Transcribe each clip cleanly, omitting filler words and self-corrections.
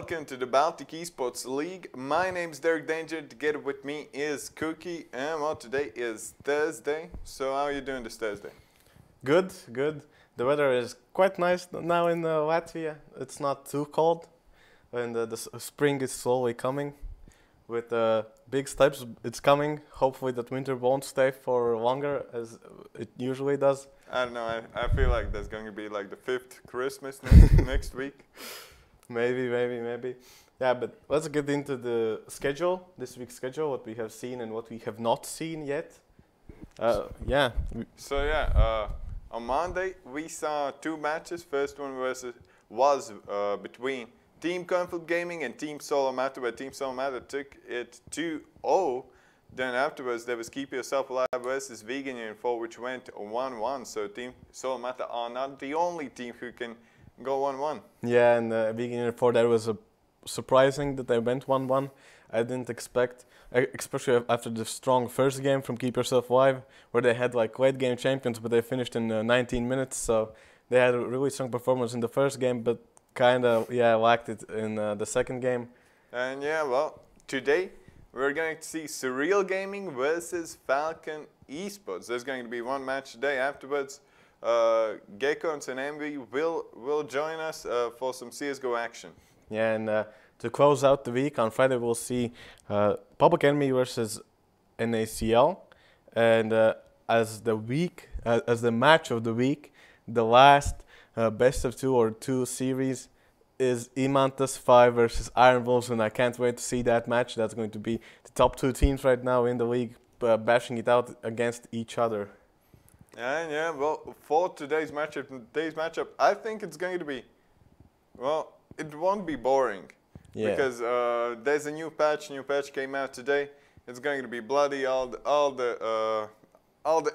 welcome to the Baltic eSports League. My name's Derek Danger. Together with me is Cookie, and well, today is Thursday. So how are you doing this Thursday? Good, good. The weather is quite nice now in Latvia. It's not too cold, and the spring is slowly coming. With big steps, it's coming. Hopefully that winter won't stay for longer as it usually does. I don't know, I feel like there's going to be like the 5th Christmas next week. Maybe. Yeah, but let's get into the schedule, this week's schedule, what we have seen and what we have not seen yet. Yeah. On Monday we saw 2 matches. First one was between Team Conflict Gaming and Team Solo Matter, where Team Solo Matter took it 2-0. Then afterwards there was Keep Yourself Alive versus Vegan Union 4, which went 1-1. So Team Solo Matter are not the only team who can go 1-1. Yeah, and Vegan Union 4, that was surprising that they went 1-1. I didn't expect, especially after the strong first game from Keep Yourself Alive, where they had like late game champions, but they finished in 19 minutes. So they had a really strong performance in the first game, but kind of lacked it in the second game. And today we're going to see Surreal Gaming versus Falcon eSports. There's going to be one match today. Afterwards, GOEXANIMO and Envy will join us for some CSGO action. Yeah, and to close out the week, on Friday we'll see Public Enemy versus NACL. And as the match of the week, the last best of 2 or 2 series is Imantas 5 versus Iron Wolves, and I can't wait to see that match. That's going to be the top 2 teams right now in the league bashing it out against each other. And for today's matchup, I think it's going to be, it won't be boring. Yeah. Because there's a new patch came out today. It's going to be bloody. All the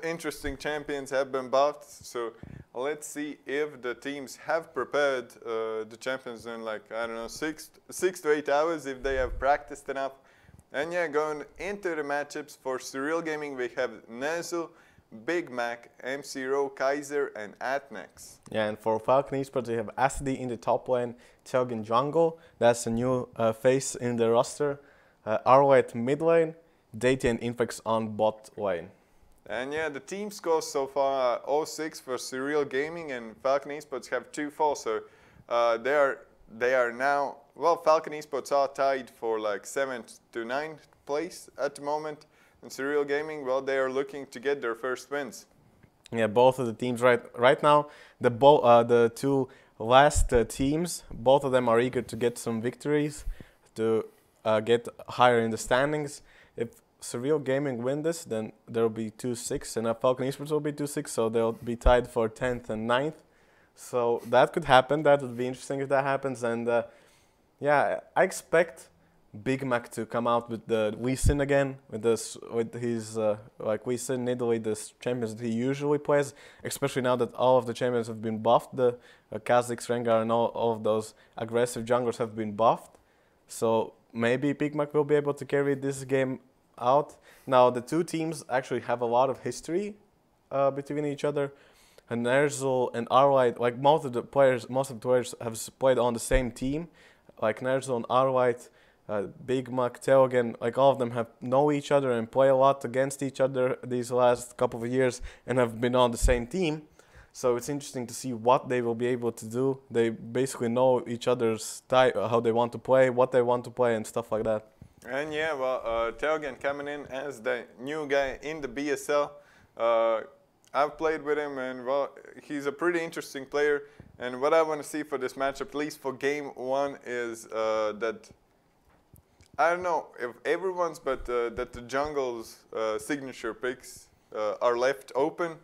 interesting champions have been buffed. So let's see if the teams have prepared the champions in like, I don't know, 6 to 8 hours, if they have practiced enough. And going into the matchups for Surreal Gaming, we have Nezu, Big Mac, MC Rowe, Kaiser, and Atnex. Yeah, and for Falcon eSports, we have Acidi in the top lane, Telg in jungle. That's a new face in the roster. Arwite mid lane, Deity and Infex on bot lane. And the team scores so far 0-6 for Surreal Gaming, and Falcon eSports have 2-4. So they are now, Falcon eSports are tied for like 7th to 9th place at the moment. And Surreal Gaming, they are looking to get their first wins. Yeah, both of the teams right now, the 2 last teams, both of them are eager to get some victories to get higher in the standings. If Surreal Gaming win this, then there will be 2-6, and Falcon eSports will be 2-6, so they'll be tied for 10th and 9th. So that could happen. That would be interesting if that happens. And I expect Big Mac to come out with the Lee Sin again, with his Lee Sin, Nidalee, the champions that he usually plays, especially now that all of the champions have been buffed. The Kha'Zix, Rengar, and all of those aggressive junglers have been buffed. So maybe Big Mac will be able to carry this game out. Now the 2 teams actually have a lot of history between each other. And Ner'zhul and Arwite, like most of the players have played on the same team. Like Ner'zhul and Arwite, Big Mac, Teogen, like all of them know each other and play a lot against each other these last couple of years and have been on the same team. So it's interesting to see what they will be able to do. They basically know each other's type, how they want to play, what they want to play, and stuff like that. And Teogen coming in as the new guy in the BSL. I've played with him, and he's a pretty interesting player. And what I want to see for this matchup, at least for game 1, is that, I don't know if everyone's, but that the jungle's signature picks are left open.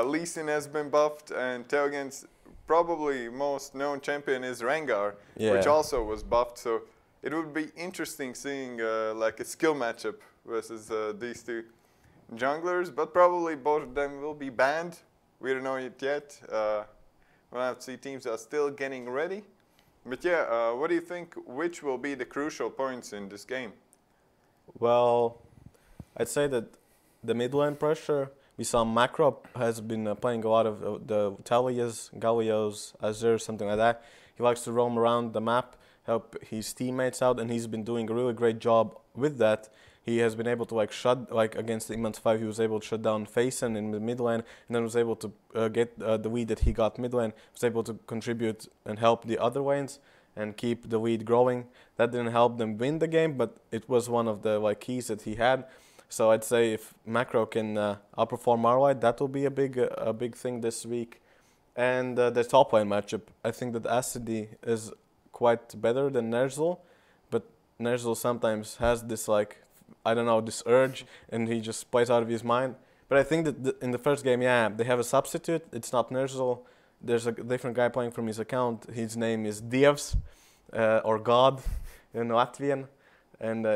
Lee Sin has been buffed, and Teogen's probably most known champion is Rengar, which also was buffed. So it would be interesting seeing like a skill matchup versus these 2 junglers, but probably both of them will be banned. We don't know it yet. We'll have to see. Teams are still getting ready. But what do you think, which will be the crucial points in this game? Well, I'd say that the mid lane pressure, we saw Macro has been playing a lot of the Talias, Gallios, Azure, something like that. He likes to roam around the map help his teammates out, and he's been doing a really great job with that. He has been able to against the Imant 5, he was able to shut down Faison in the mid lane, and then was able to get the lead that he got mid lane, was able to contribute and help the other lanes and keep the lead growing. That didn't help them win the game, but it was one of the keys that he had. So I'd say if Macro can outperform Marlight, that will be a big thing this week. And the top lane matchup, I think that Acidy is quite better than Ner'Zhul, but Ner'Zhul sometimes has this this urge, and he just plays out of his mind. But I think that in the first game, yeah, they have a substitute. It's not Ner'Zhul. There's a different guy playing from his account. His name is Dievs, or God in Latvian, and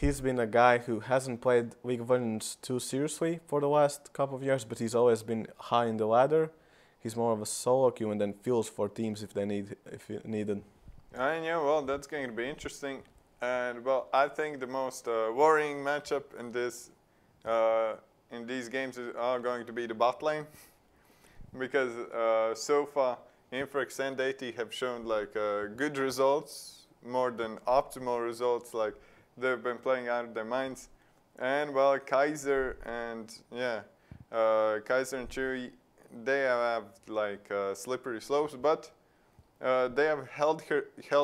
he's been a guy who hasn't played League of Legends too seriously for the last couple of years, but he's always been high in the ladder. He's more of a solo queue and then feels for teams if needed. And yeah, well, that's going to be interesting. And well, I think the most worrying matchup in these games are going to be the bot lane, because so far Infrax and AT have shown good results, more than optimal results. They've been playing out of their minds. And well, Kaiser and Chewy, they have slippery slopes, but they have held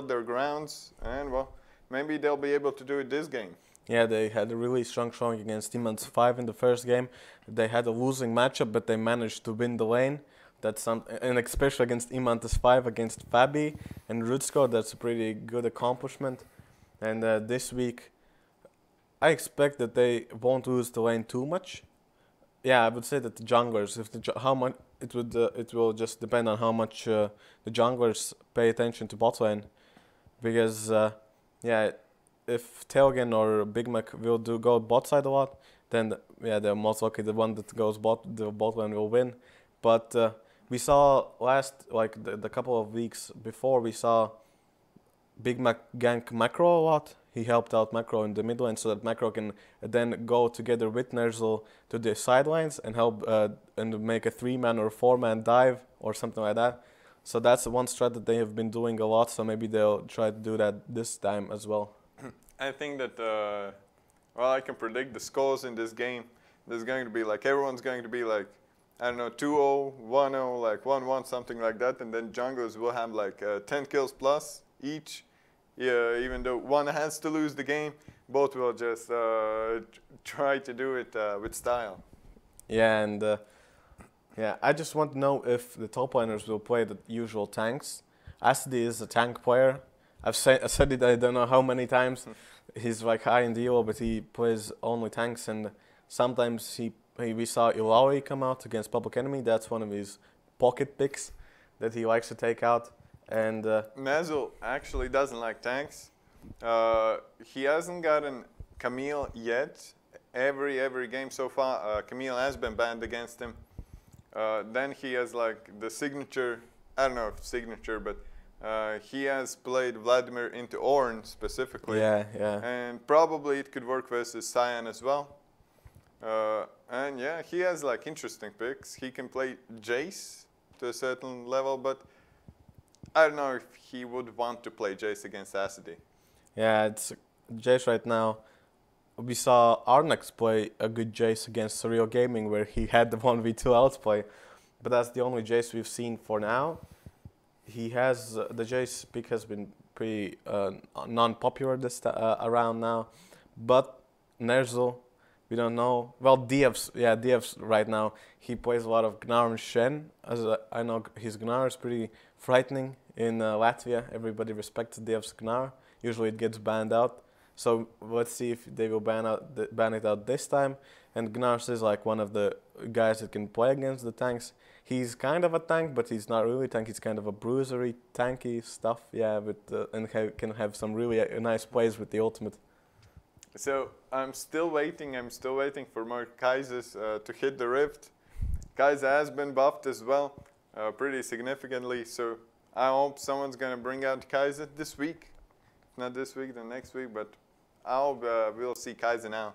their grounds, and well, maybe they'll be able to do it this game. Yeah, they had a really strong showing against Imant's 5 in the first game. They had a losing matchup, but they managed to win the lane. And especially against Imant's 5, against Fabi and Rudsko, that's a pretty good accomplishment. And this week, I expect that they won't lose the lane too much. Yeah, I would say that the junglers, it will just depend on how much the junglers pay attention to bot lane, because if Teogen or Big Mac will go bot side a lot, then they're most likely the one that goes the bot lane will win. But we saw the couple of weeks before, we saw Big Mac gank Macro a lot. He helped out Macro in the mid lane so that Macro can then go together with Ner'Zhul to the sidelines and help and make a 3-man or 4-man dive or something like that. So that's one strat that they have been doing a lot, so maybe they'll try to do that this time as well. I think that, I can predict the scores in this game. There's going to be everyone's going to be 2-0, 1-0, 1-1, something like that, and then junglers will have 10 kills plus each. Yeah, even though one has to lose the game, both will just try to do it with style. Yeah, and I just want to know if the top laners will play the usual tanks. Acidy is a tank player. I said it, I don't know how many times. He's high in the elo, but he plays only tanks, and sometimes we saw Ilaoi come out against Public Enemy. That's one of his pocket picks that he likes to take out. And Mazel actually doesn't like tanks. He hasn't gotten Camille yet. Every game so far, Camille has been banned against him. Then he has the signature. I don't know if signature, but he has played Vladimir into Ornn specifically. Yeah. And probably it could work versus Cyan as well. And yeah, he has interesting picks. He can play Jace to a certain level, but I don't know if he would want to play Jace against Acidy. Yeah, it's Jace right now. We saw Arnex play a good Jace against Surreal Gaming, where he had the 1v2 outplay, but that's the only Jace we've seen for now. He has the Jace pick has been pretty non-popular around now, but Ner'Zhul, we don't know. Well, Dievs right now, he plays a lot of Gnar and Shen. I know his Gnar is pretty frightening in Latvia. Everybody respects Dievs Gnar. Usually it gets banned out. So let's see if they will ban it out this time. And Gnar is one of the guys that can play against the tanks. He's kind of a tank, but he's not really a tank. He's kind of a bruisery, tanky stuff. Yeah, and can have some really nice plays with the ultimate. So I'm still waiting for more Kaisers to hit the rift. Kaiser has been buffed as well, pretty significantly. So I hope someone's gonna bring out Kaiser this week. If not this week, then next week. But I hope we'll see Kaiser now.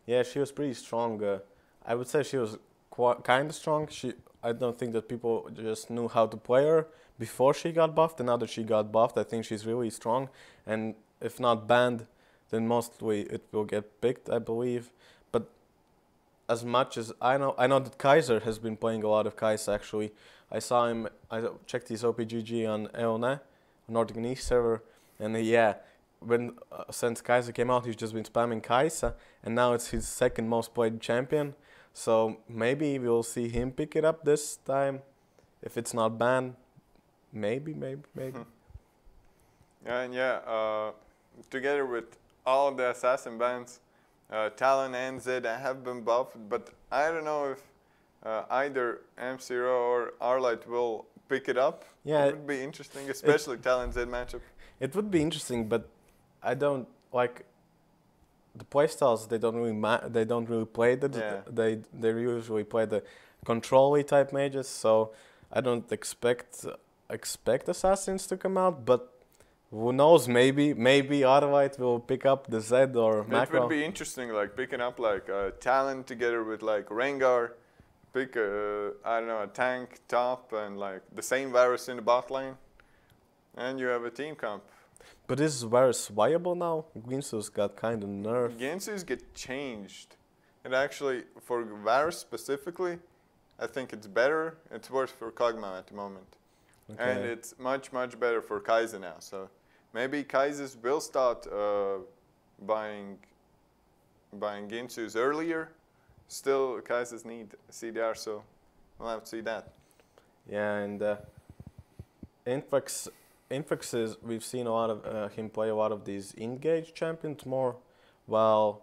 Yeah, she was pretty strong. I would say she was kind of strong. I don't think that people just knew how to play her before she got buffed, and now that she got buffed, I think she's really strong. And if not banned, then mostly it will get picked, I believe. But as much as I know that Kaiser has been playing a lot of Kai'Sa actually. I saw him. I checked his OPGG on FLN, Nordic Niche server, and yeah, since Kaiser came out, he's just been spamming Kai'Sa, and now it's his second most played champion. So maybe we'll see him pick it up this time, if it's not banned. Maybe. And yeah, together with all the assassin bans, Talon and Zed have been buffed, but I don't know if either M0 or Arlight will pick it up. Yeah, it would be interesting, especially Talon Zed matchup. It would be interesting, but I don't like the playstyles. They don't really play that. Yeah. They usually play the control-y type mages, so I don't expect assassins to come out, but who knows? Maybe Arlight will pick up the Zed or Macro. It would be interesting, like picking up like Talon together with like Rengar, pick I don't know, a tank top and like the same Varus in the bot lane, and you have a team comp. But is Varus viable now? Ginsu's got kind of nerfed. Ginsu's get changed. And actually, for Varus specifically, I think it's better. It's worse for Kog'Maw at the moment. Okay. And it's much better for Kai'Sa now. So maybe Kai'Sa's will start buying Ginsu's earlier. Still, Kai'Sa's need CDR, so we'll have to see that. Yeah, and Infix is, we've seen a lot of him play a lot of these engage champions more, while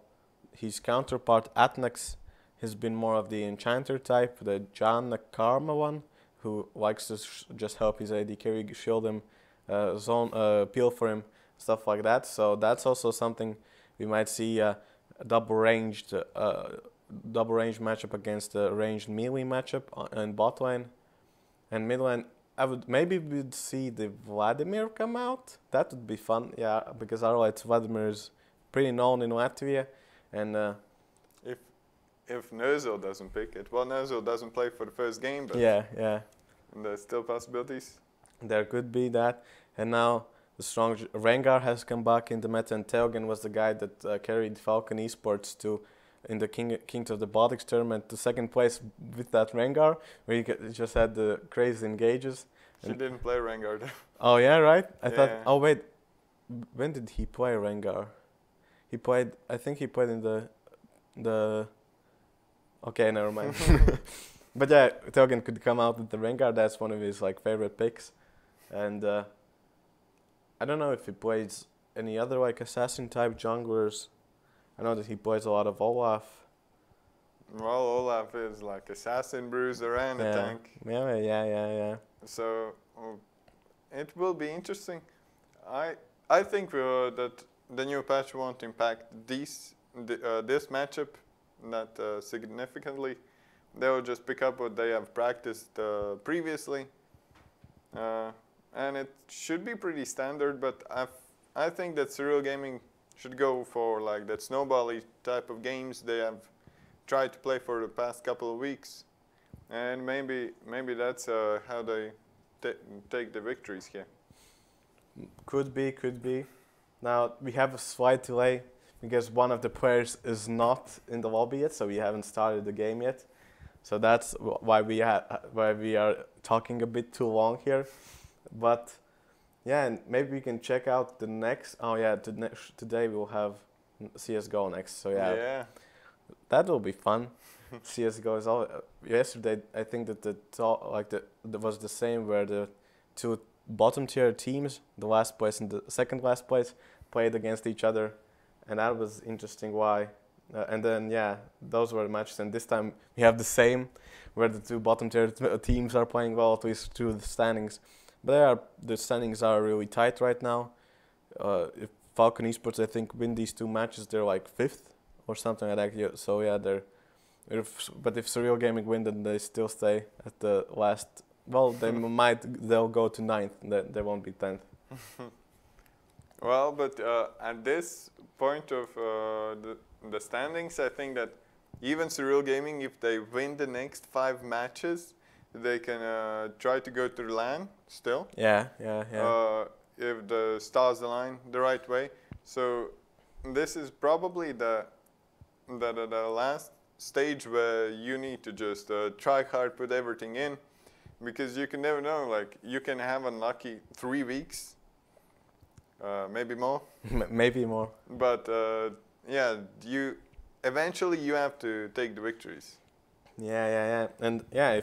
his counterpart Atnex has been more of the enchanter type, the Janna Karma one, who likes to just help his AD carry, shield him, peel for him, stuff like that. So that's also something we might see a double ranged matchup against a ranged melee matchup in bot lane. And mid lane, maybe we'd see the Vladimir come out. That would be fun, yeah, because Arlight's Vladimir is pretty known in Latvia, and if Nerzel doesn't pick it, well, Nerzel doesn't play for the first game, but yeah, and there's still possibilities. There could be that, and now the strong Rengar has come back in the meta, and Teogen was the guy that carried Falcon eSports in the Kings of the Baltic tournament to second place with that Rengar, where he just had the crazy engages. She didn't play Rengar though. Oh yeah, right? I thought, oh wait, when did he play Rengar? I think he played in the okay, never mind. But yeah, Teogen could come out with the Rengar, that's one of his like favorite picks. And I don't know if he plays any other like assassin type junglers. I know that he plays a lot of Olaf. Well, Olaf is like assassin, bruiser, and a tank. Yeah. So it will be interesting. I think that the new patch won't impact this matchup that significantly. They will just pick up what they have practiced previously, and it should be pretty standard. But I think that Serial Gaming should go for like that snowbally type of games they have tried to play for the past couple of weeks, and maybe that's how they take the victories here. Could be. Now we have a slight delay because one of the players is not in the lobby yet, so we haven't started the game yet. So that's why we are talking a bit too long here. But yeah, and maybe we can check out the next. Oh yeah, today we'll have CS:GO next. So yeah. That will be fun. CS:GO is all. Yesterday, I think that that was the same where the two bottom tier teams, the last place and the second last place, played against each other, and that was interesting. Why? And then those were the matches. And this time we have the same, where the two bottom tier teams are playing well, at least through the standings. But the standings are really tight right now. If Falcon eSports, I think, win these two matches, they're like 5th or something like that. So yeah, but if Serial Gaming win, then they still stay at the last. Well, they'll go to 9th. They won't be 10th. Well, but at this point of the standings, I think that even Surreal Gaming, if they win the next 5 matches, they can try to go to LAN still. Yeah. If the stars align the right way. So this is probably the last stage where you need to just try hard, put everything in, because you can never know. Like, you can have unlucky 3 weeks, maybe more. Maybe more. But yeah, eventually you have to take the victories. Yeah. And yeah,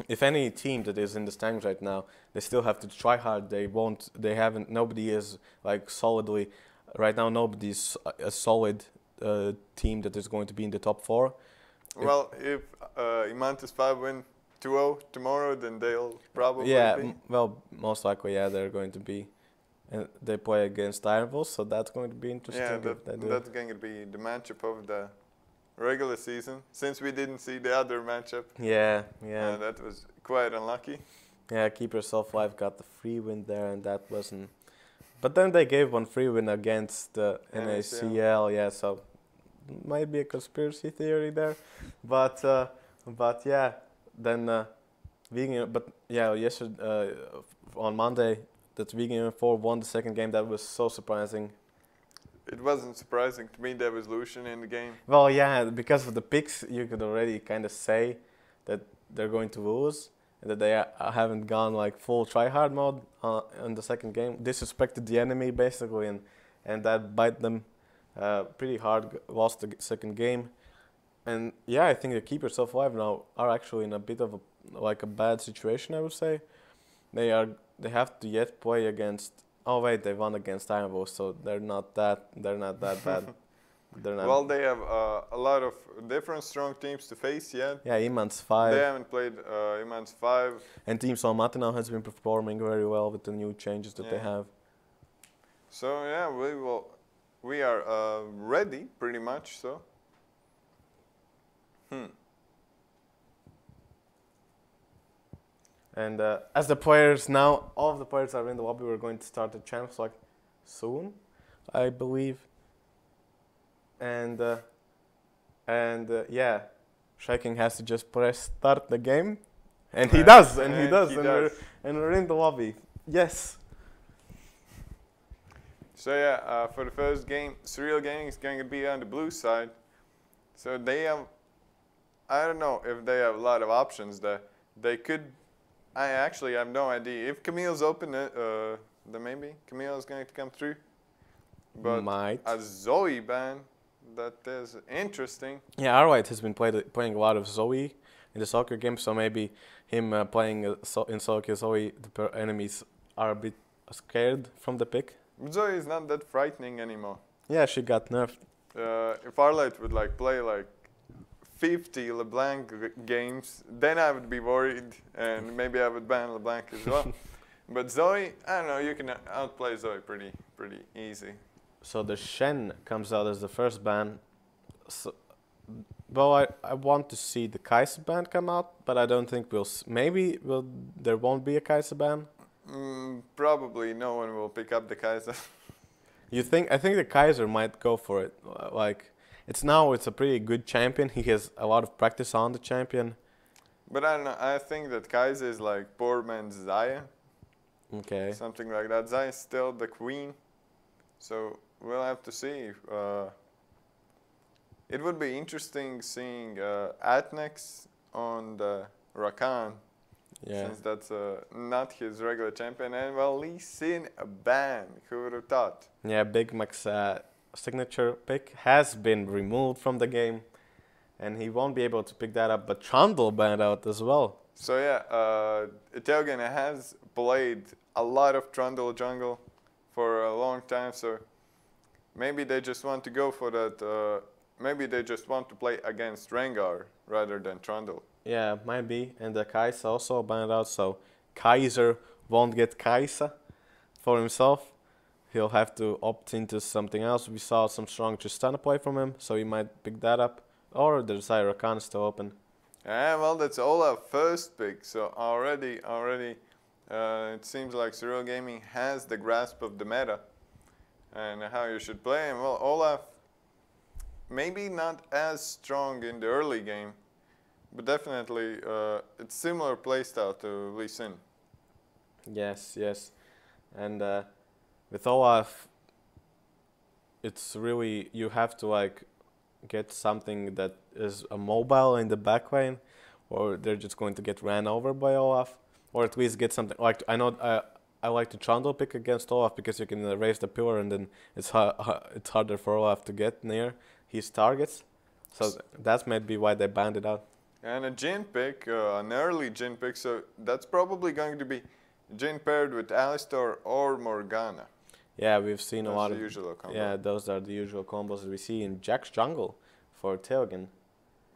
if any team that is in the standings right now, they still have to try hard. Nobody is like solidly, right now nobody's a solid team that is going to be in the top 4. Well, if Imantis 5 win 2-0 tomorrow, then they'll probably be. Well, most likely, yeah, they're going to be. And they play against Iron Wolves, so that's going to be interesting. Yeah, that's going to be the matchup of the regular season, since we didn't see the other matchup. Yeah. That was quite unlucky. Yeah, Keep Yourself Alive got the free win there, and that wasn't. But then they gave one free win against the NACL, yeah, so might be a conspiracy theory there. But yeah, then yesterday on Monday, that Vegan 4 won the second game. That was so surprising. It wasn't surprising to me there was Lucian in the game. Well, yeah, because of the picks, you could already kind of say that they're going to lose, and that they haven't gone like full try-hard mode in the second game. Disrespected the enemy basically, and that bite them pretty hard. Lost the second game, and yeah, I think the Keep Yourself Alive now are actually in a bit of a bad situation. I would say they have to yet play against. Oh wait, they won against Iron Wolves, so they're not that bad. They're not. Well, they have a lot of different strong teams to face yet. Yeah, Imans 5. They haven't played Imans 5. And Team Salmati now has been performing very well with the new changes that they have. So yeah, we are ready pretty much. So. And as the players now, all of the players are in the lobby. We're going to start the champs like soon, I believe. And yeah, Shaking has to just press start the game, and he does, and we're in the lobby. Yes. So yeah, for the first game, Surreal Gaming is going to be on the blue side. So they have, I don't know if they have a lot of options there. They could. I actually have no idea. If Camille's open, then maybe Camille is going to come through. But a Zoe ban, that is interesting. Yeah, Arwhite has been playing a lot of Zoe in the soccer game, so maybe him playing in soccer Zoe, the enemies are a bit scared from the pick. Zoe is not that frightening anymore. Yeah, she got nerfed. If Arlight would play 50 LeBlanc games, then I would be worried, and maybe I would ban LeBlanc as well. But Zoe, I don't know, you can outplay Zoe pretty easy. So the Shen comes out as the first ban. So, well, I want to see the Kaiser ban come out, but I don't think there won't be a Kaiser ban. Probably no one will pick up the Kaiser. You think? I think the Kaiser might go for it. It's a pretty good champion. He has a lot of practice on the champion. But I don't know. I think that Kaiser is like poor man's Zaya. Okay. Something like that. Zaya is still the queen. So we'll have to see. It would be interesting seeing Atnex on the Rakan. Yeah. Since that's not his regular champion. And well, Lee Sin a ban. Who would have thought? Yeah, Big Mac's signature pick has been removed from the game, and he won't be able to pick that up. But Trundle banned out as well. So yeah, Lattelecom has played a lot of Trundle jungle for a long time. So maybe they just want to go for that. Maybe they just want to play against Rengar rather than Trundle. Yeah, might be. And the Kai'Sa also banned out, so Kaiser won't get Kai'Sa for himself. He'll have to opt into something else. We saw some strong Tristana play from him, so he might pick that up. Or the Desire Rakan is still open. Yeah, well, that's all our first pick. So already, it seems like Surreal Gaming has the grasp of the meta and how you should play. And well, Olaf, maybe not as strong in the early game, but definitely it's similar playstyle to Lee Sin. Yes, yes. And with Olaf, it's really, you have to like get something that is a mobile in the back lane, or they're just going to get ran over by Olaf, or at least get something like, I know I like to trundle pick against Olaf because you can raise the pillar and then it's it's harder for Olaf to get near his targets. So that's maybe why they banned it out. And a Jhin pick, an early Jhin pick, so that's probably going to be Jhin paired with Alistar or Morgana. Yeah, we've seen a lot of usual combo. Yeah, those are the usual combos that we see in Jack's jungle for Teogen.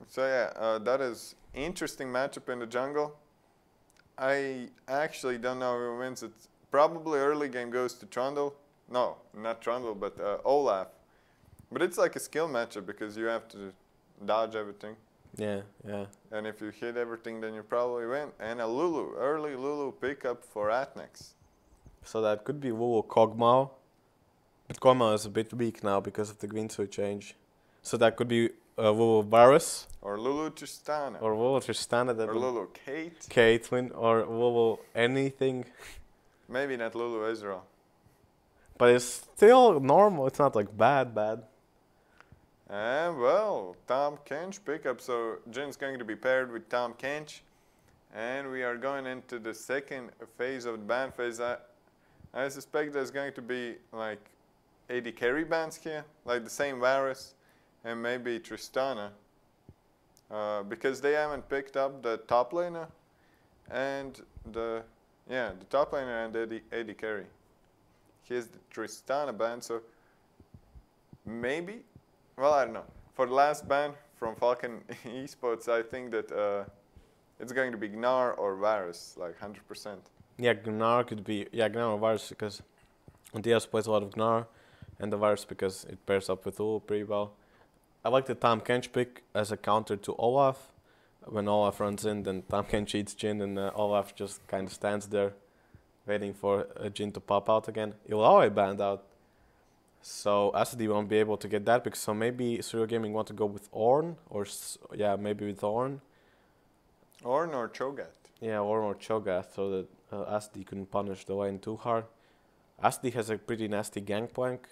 So yeah, that is interesting matchup in the jungle. I actually don't know who wins. It's probably early game goes to Trundle. No, not Trundle, but Olaf. But it's like a skill matchup because you have to dodge everything. Yeah, yeah. And if you hit everything, then you probably win. And a Lulu, early Lulu pickup for Atnex. So that could be Lulu Kog'Maw. But Kog'Maw is a bit weak now because of the green suit change. So that could be Lulu Varus. Or Lulu Tristana. Or Lulu Tristana. Or Lulu Kate. Caitlyn. Or Lulu anything. Maybe not Lulu Ezreal. But it's still normal. It's not like bad. And well, Tom Kench pickup. So Jin's going to be paired with Tom Kench. And we are going into the second phase of the ban phase. I suspect there's going to be like AD carry bans here, like the same Varus and maybe Tristana. Because they haven't picked up the top laner and the top laner and AD carry. Here's the Tristana ban, so maybe, well, I don't know. For the last ban from Falcon eSports, I think that it's going to be Gnar or Varus, like 100%. Yeah, Gnar could be, Gnar or Varus because Diaz plays a lot of Gnar, and the Varus because it pairs up with Ulu pretty well. I like the Tahm Kench pick as a counter to Olaf. When Olaf runs in, then Tahm Kench eats Jhin, and Olaf just kind of stands there waiting for Jhin to pop out again. He'll always banned out. So SD won't be able to get that pick. So maybe Serial Gaming want to go with Ornn, or maybe with Ornn. Ornn or Cho'Gath. Yeah, Ornn or Cho'Gath, so that SD couldn't punish the lane too hard. SD has a pretty nasty gangplank.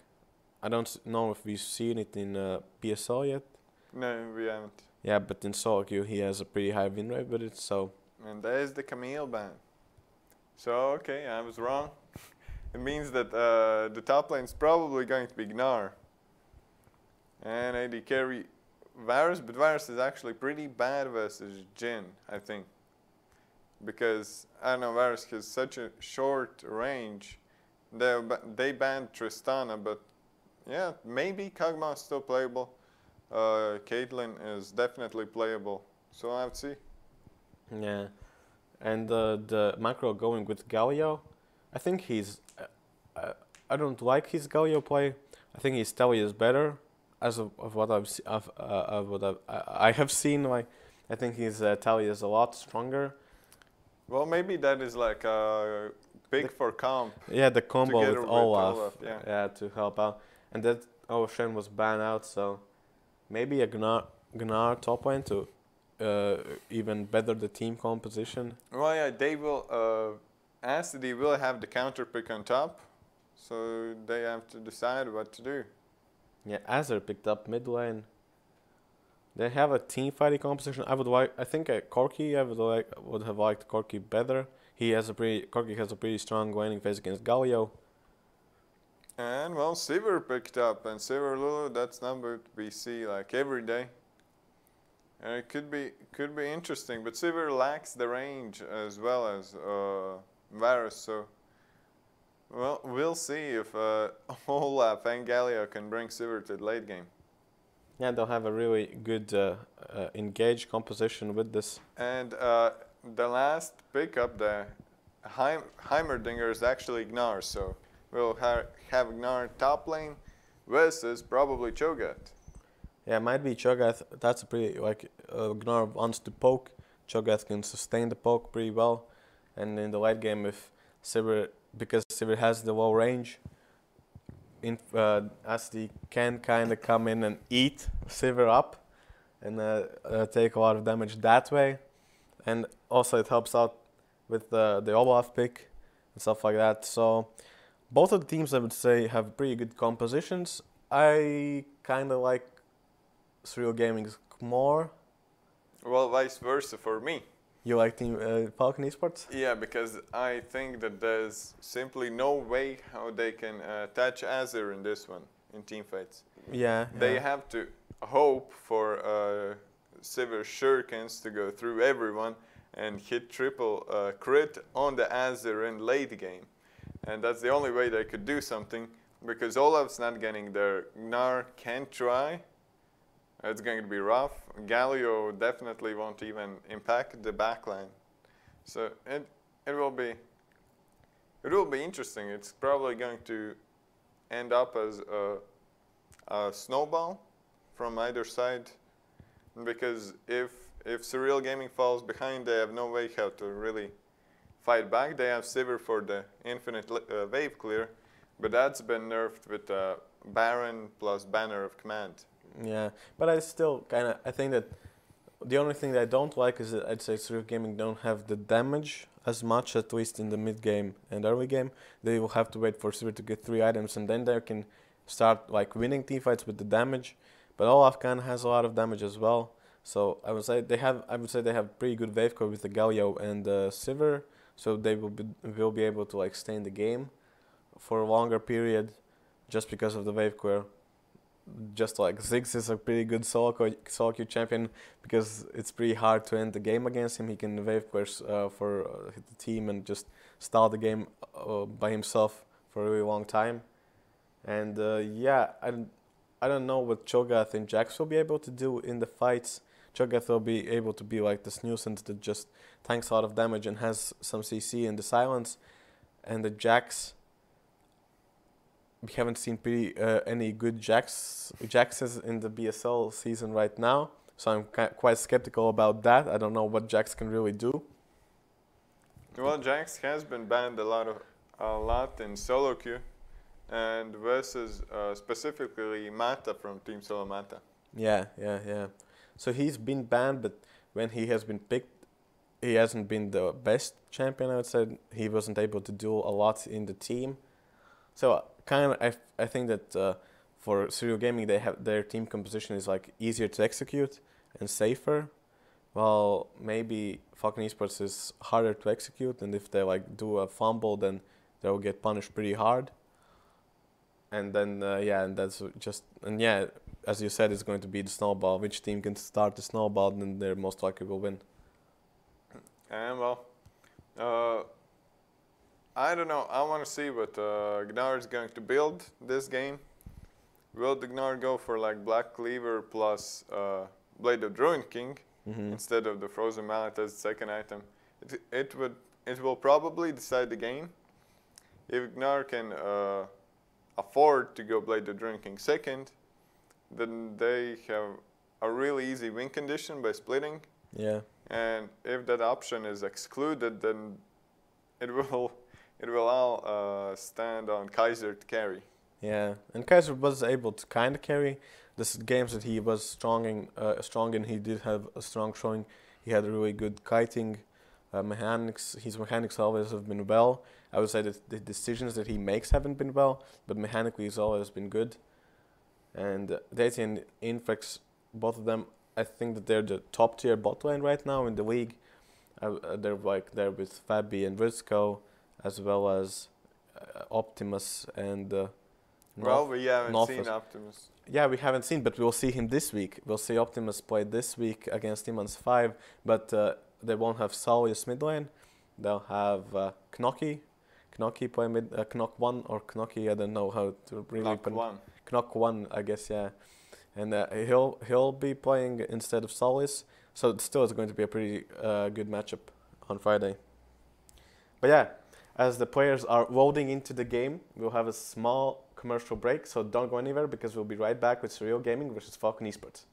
I don't know if we've seen it in BSL yet. No, we haven't. Yeah, but in solo queue he has a pretty high win rate with it, so... And there's the Camille ban. So, okay, I was wrong. It means that the top lane is probably going to be Gnar. And AD carry Varus, but Varus is actually pretty bad versus Jhin, I think. Because, I don't know, Varus has such a short range. They banned Tristana, but yeah, maybe Kog'Maw is still playable. Caitlyn is definitely playable, so I would see. Yeah, and the macro going with Galio, I think he's... I don't like his Galio play. I think his Telly is better, as of what I have seen. Like, I think his Telly is a lot stronger. Well, maybe that is like a pick for comp. Yeah, the combo with Olaf. Yeah, to help out. And that Shen was banned out, so maybe a Gnar top lane to even better the team composition. Well, yeah, they will. Acid will have the counter pick on top, so they have to decide what to do. Yeah, Azir picked up mid lane. They have a team fighting composition. I think Corki. Would have liked Corki better. Corki has a pretty strong laning phase against Galio. And well, Sivir picked up, and Sivir Lulu, that's number we see like every day. And it could be interesting, but Sivir lacks the range as well as Varus, so well, we'll see if Olaf and Galio can bring Sivir to the late game. Yeah, they'll have a really good engaged composition with this. And the last pickup, the Heimerdinger, is actually Gnar, so we'll have Gnar top lane versus probably Cho'Gath. Yeah, it might be Cho'Gath. That's a pretty, Gnar wants to poke. Cho'Gath can sustain the poke pretty well. And in the late game, if Sivir, because Sivir has the low range, SD can kind of come in and eat Sivir up and take a lot of damage that way. And also it helps out with the Olaf pick and stuff like that. So both of the teams, I would say, have pretty good compositions. I kind of like Surreal Gaming's more. Well, vice versa for me. You like Team Falcon Esports? Yeah, because I think that there's simply no way how they can attach Azir in this one, in teamfights. Yeah. They have to hope for Sivir Shurikens to go through everyone and hit triple crit on the Azir in late game. And that's the only way they could do something, because Olaf's not getting there. Gnar can try. It's going to be rough. Galio definitely won't even impact the backline. So it will be interesting. It's probably going to end up as a snowball from either side, because if Surreal Gaming falls behind, they have no way how to really fight back. They have Sivir for the infinite wave clear, but that's been nerfed with Baron plus Banner of Command. Yeah, but I still I think that the only thing that I don't like is that I'd say Surreal Gaming don't have the damage as much, at least in the mid game and early game. They will have to wait for Sivir to get 3 items, and then they can start like winning teamfights with the damage. But Olaf kind of has a lot of damage as well. So I would say they have pretty good wave core with the Galio and Sivir, so they will be able to like stay in the game for a longer period just because of the wave core. Just like Ziggs is a pretty good solo queue champion, because it's pretty hard to end the game against him. He can wave course for the team and just stall the game by himself for a really long time. And yeah, I don't know what Cho'Gath and Jax will be able to do in the fights. Cho'Gath will be able to be like this nuisance that just tanks a lot of damage and has some CC in the silence. And the Jax, we haven't seen any good Jaxes in the BSL season right now, so I'm quite skeptical about that. I don't know what Jax can really do. Well, Jax has been banned a lot in solo queue, and versus specifically Mata from Team Solo Mata. Yeah. So he's been banned, but when he has been picked, he hasn't been the best champion, I would say. He wasn't able to do a lot in the team. So I think that for Surreal Gaming, their team composition is like easier to execute and safer, while maybe Falcon Esports is harder to execute, and if they like do a fumble, then they will get punished pretty hard. And then as you said, it's going to be the snowball. Which team can start the snowball, then they're most likely will win. And well, I don't know. I want to see what Gnar is going to build this game. Will the Gnar go for like Black Cleaver plus Blade of Druid King instead of the Frozen Mallet as the second item? It will probably decide the game. If Gnar can afford to go Blade of Druid King second, then they have a really easy win condition by splitting. Yeah. And if that option is excluded, then it will all stand on Kaiser to carry. Yeah, and Kaiser was able to kind of carry the games that he was strong in. He did have a strong showing. He had really good kiting mechanics. His mechanics always have been well. I would say that the decisions that he makes haven't been well, but mechanically he's always been good. And Daisy and Infex, both of them, I think that they're the top tier bot lane right now in the league. They're with Fabi and Rizco, as well as Optimus and well, we haven't Northus. seen Optimus. Yeah, we haven't seen, but we'll see him this week. We'll see Optimus play this week against Demons 5, but they won't have Solius mid lane. They'll have Knocky play mid, Knock 1 or Knocky, I don't know how to really Knock 1. Knock 1, I guess, yeah. And he'll be playing instead of Solius, so it still is going to be a pretty good matchup on Friday. But yeah, as the players are loading into the game, we'll have a small commercial break, so don't go anywhere because we'll be right back with Surreal Gaming versus Falcon Esports.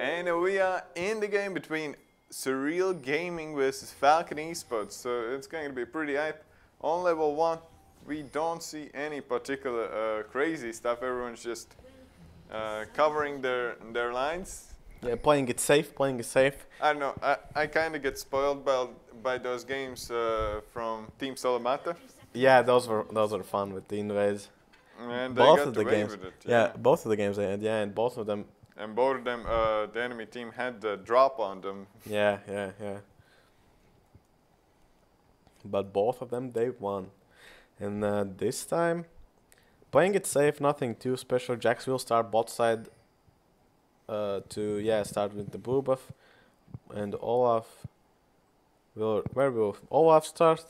And we are in the game between Surreal Gaming versus Falcon eSports, so it's going to be pretty hype. On level 1, we don't see any particular crazy stuff. Everyone's just covering their lines. Yeah, playing it safe, playing it safe. I don't know, I kind of get spoiled by those games from Team Solomata. Yeah, those were fun with the invades. And they Both got of the away games. with it. Yeah, both of the games they had. Yeah, and both of them. And both of them, the enemy team had the drop on them. Yeah. But both of them, they won. And this time, playing it safe, nothing too special. Jax will start bot side to start with the blue buff. And Olaf where will Olaf start?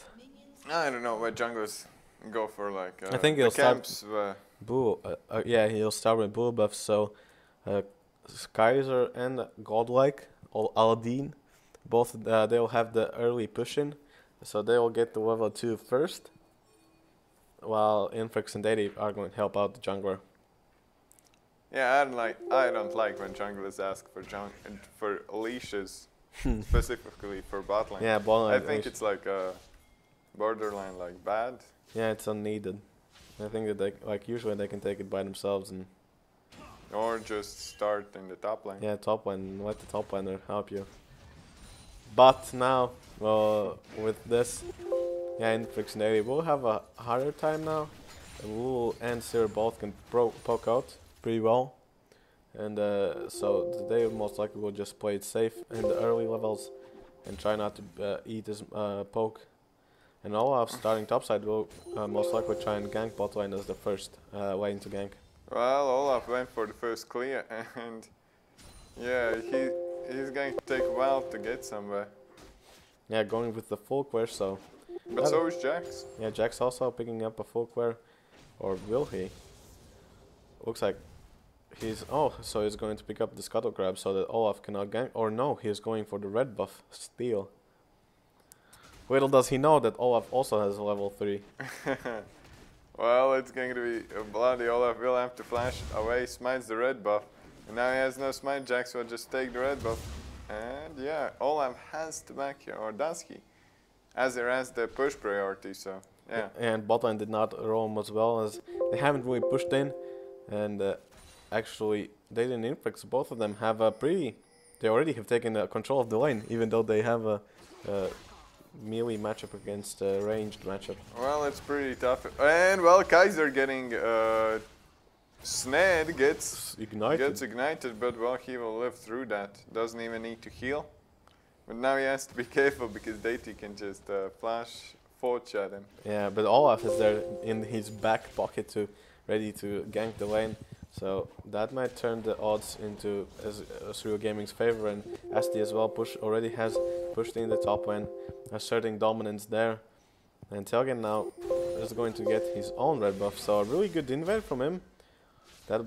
I don't know where junglers go for, like I think the he'll camps. Blue, yeah, he'll start with blue buff. So Kaiser and Godlike, or Aladdin, both they'll have the early push in, so they will get to level 2 first, while Influx and Dady are going to help out the jungler. Yeah, I don't like when junglers ask for leashes, specifically for bot lane. Yeah, bot lane I think it's like borderline like bad. Yeah, it's unneeded. I think that usually they can take it by themselves and. Or just start in the top lane. Yeah, top lane. Let the top laner help you. But now, with this, Influx and Dady will have a harder time now. And Lulu and Sir both can poke out pretty well. And so they most likely will just play it safe in the early levels and try not to eat his poke. And Olaf starting topside will most likely try and gank bot lane as the first lane to gank. Well, Olaf went for the first clear, and yeah, he's going to take a while to get somewhere. Yeah, going with the full clear, so. But so is Jax. Yeah, Jax also picking up a full clear, or will he? Looks like so he's going to pick up the scuttle grab so that Olaf cannot gank, or no, he's going for the red buff steal. Little does he know that Olaf also has a level 3. Well, it's going to be a bloody. Olaf will have to flash away, smites the red buff. And now he has no smite, Jax will just take the red buff. And yeah, Olaf has to back here, or does he? As there has the push priority, so yeah. And botlane did not roam as well, as they haven't really pushed in. And actually, Dady and Influx, both of them have they already have taken control of the lane, even though they have a melee matchup against a ranged matchup. Well, it's pretty tough. And well, Kaiser getting snared, gets ignited, but well, he will live through that. Doesn't even need to heal. But now he has to be careful because Dady can just flash forge at him. Yeah, but Olaf is there in his back pocket ready to gank the lane. So that might turn the odds into Surreal Gaming's favor, and Asti as well already has pushed in the top lane, asserting dominance there. And Telgen now is going to get his own red buff, so a really good invade from him. That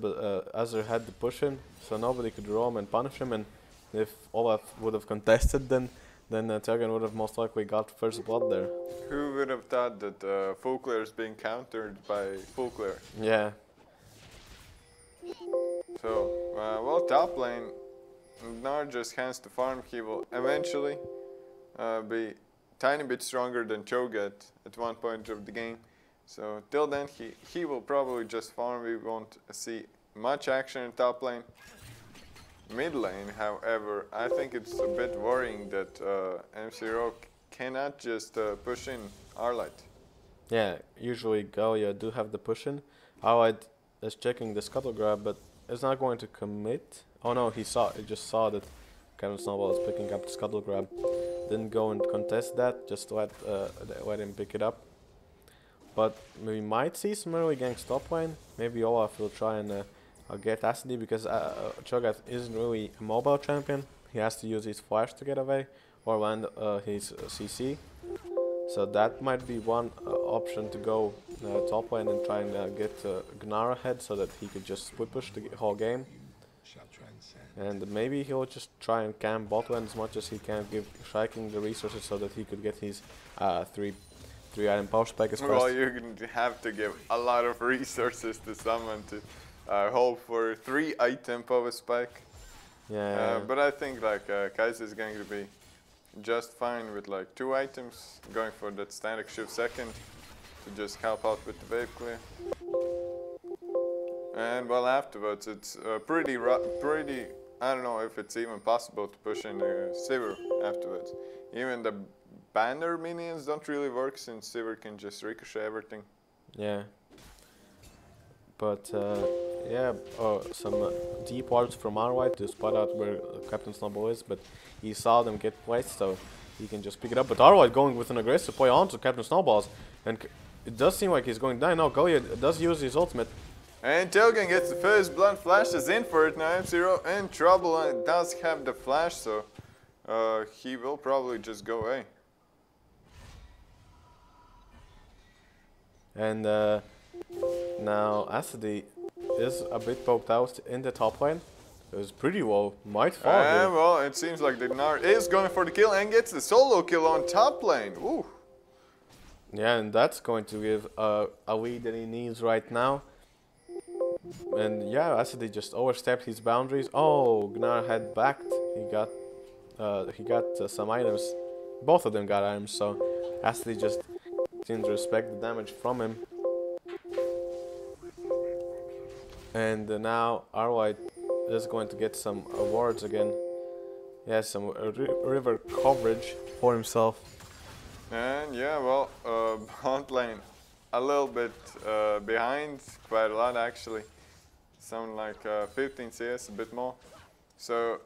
Azir had the push in, so nobody could roam and punish him, and if Olaf would have contested then Telgen would have most likely got first blood there. Who would have thought that full clear is being countered by full clear? Yeah. So, well, top lane, Gnar just has to farm. He will eventually be tiny bit stronger than Cho'Gath at one point of the game. So, till then, he will probably just farm. We won't see much action in top lane. Mid lane, however, I think it's a bit worrying that MC Rogue cannot just push in Arlight. Yeah, usually Gallia do have the push in. Arlight is checking the scuttle grab, but is not going to commit. Oh no, he just saw that Cannon Snowball is picking up the scuttle grab. Didn't go and contest that, just let him pick it up. But we might see some early ganks top lane. Maybe Olaf will try and get Acid because Cho'Gath isn't really a mobile champion. He has to use his flash to get away or land his CC. So that might be one option to go top lane and try and get Gnar ahead so that he could just split push the whole game. And maybe he'll just try and camp bot lane as much as he can, give Striking the resources so that he could get his three item power spike as fast. Well, you're going to have to give a lot of resources to someone to hold for 3 item power spike. Yeah. But I think like Kaiser is going to be just fine with like 2 items, going for that static shift second to just help out with the wave clear. And well, afterwards it's pretty, I don't know if it's even possible to push in Sivir afterwards. Even the banner minions don't really work since Sivir can just ricochet everything. Yeah. But yeah, some deep wards from Arwhite to spot out where Captain Snowball is, but he saw them get placed, so he can just pick it up. But Arwhite going with an aggressive play onto Captain Snowballs, and it does seem like he's going down. No, Goya does use his ultimate. And Togen gets the first blood, flashes in for it. Now M0 in trouble and does have the flash, so he will probably just go away. And now Acidy is a bit poked out in the top lane. It was pretty well, might fall here. Well, it seems like the Gnar is going for the kill and gets the solo kill on top lane. Ooh. Yeah, and that's going to give a lead that he needs right now. And yeah, Acidy just overstepped his boundaries. Oh, Gnar had backed. He got some items. Both of them got items, so Acidy just didn't respect the damage from him. And now Arwhite is going to get some awards again. Yeah, some river coverage for himself. And yeah, well, bot lane a little bit behind, quite a lot actually. Something like 15 CS, a bit more. So,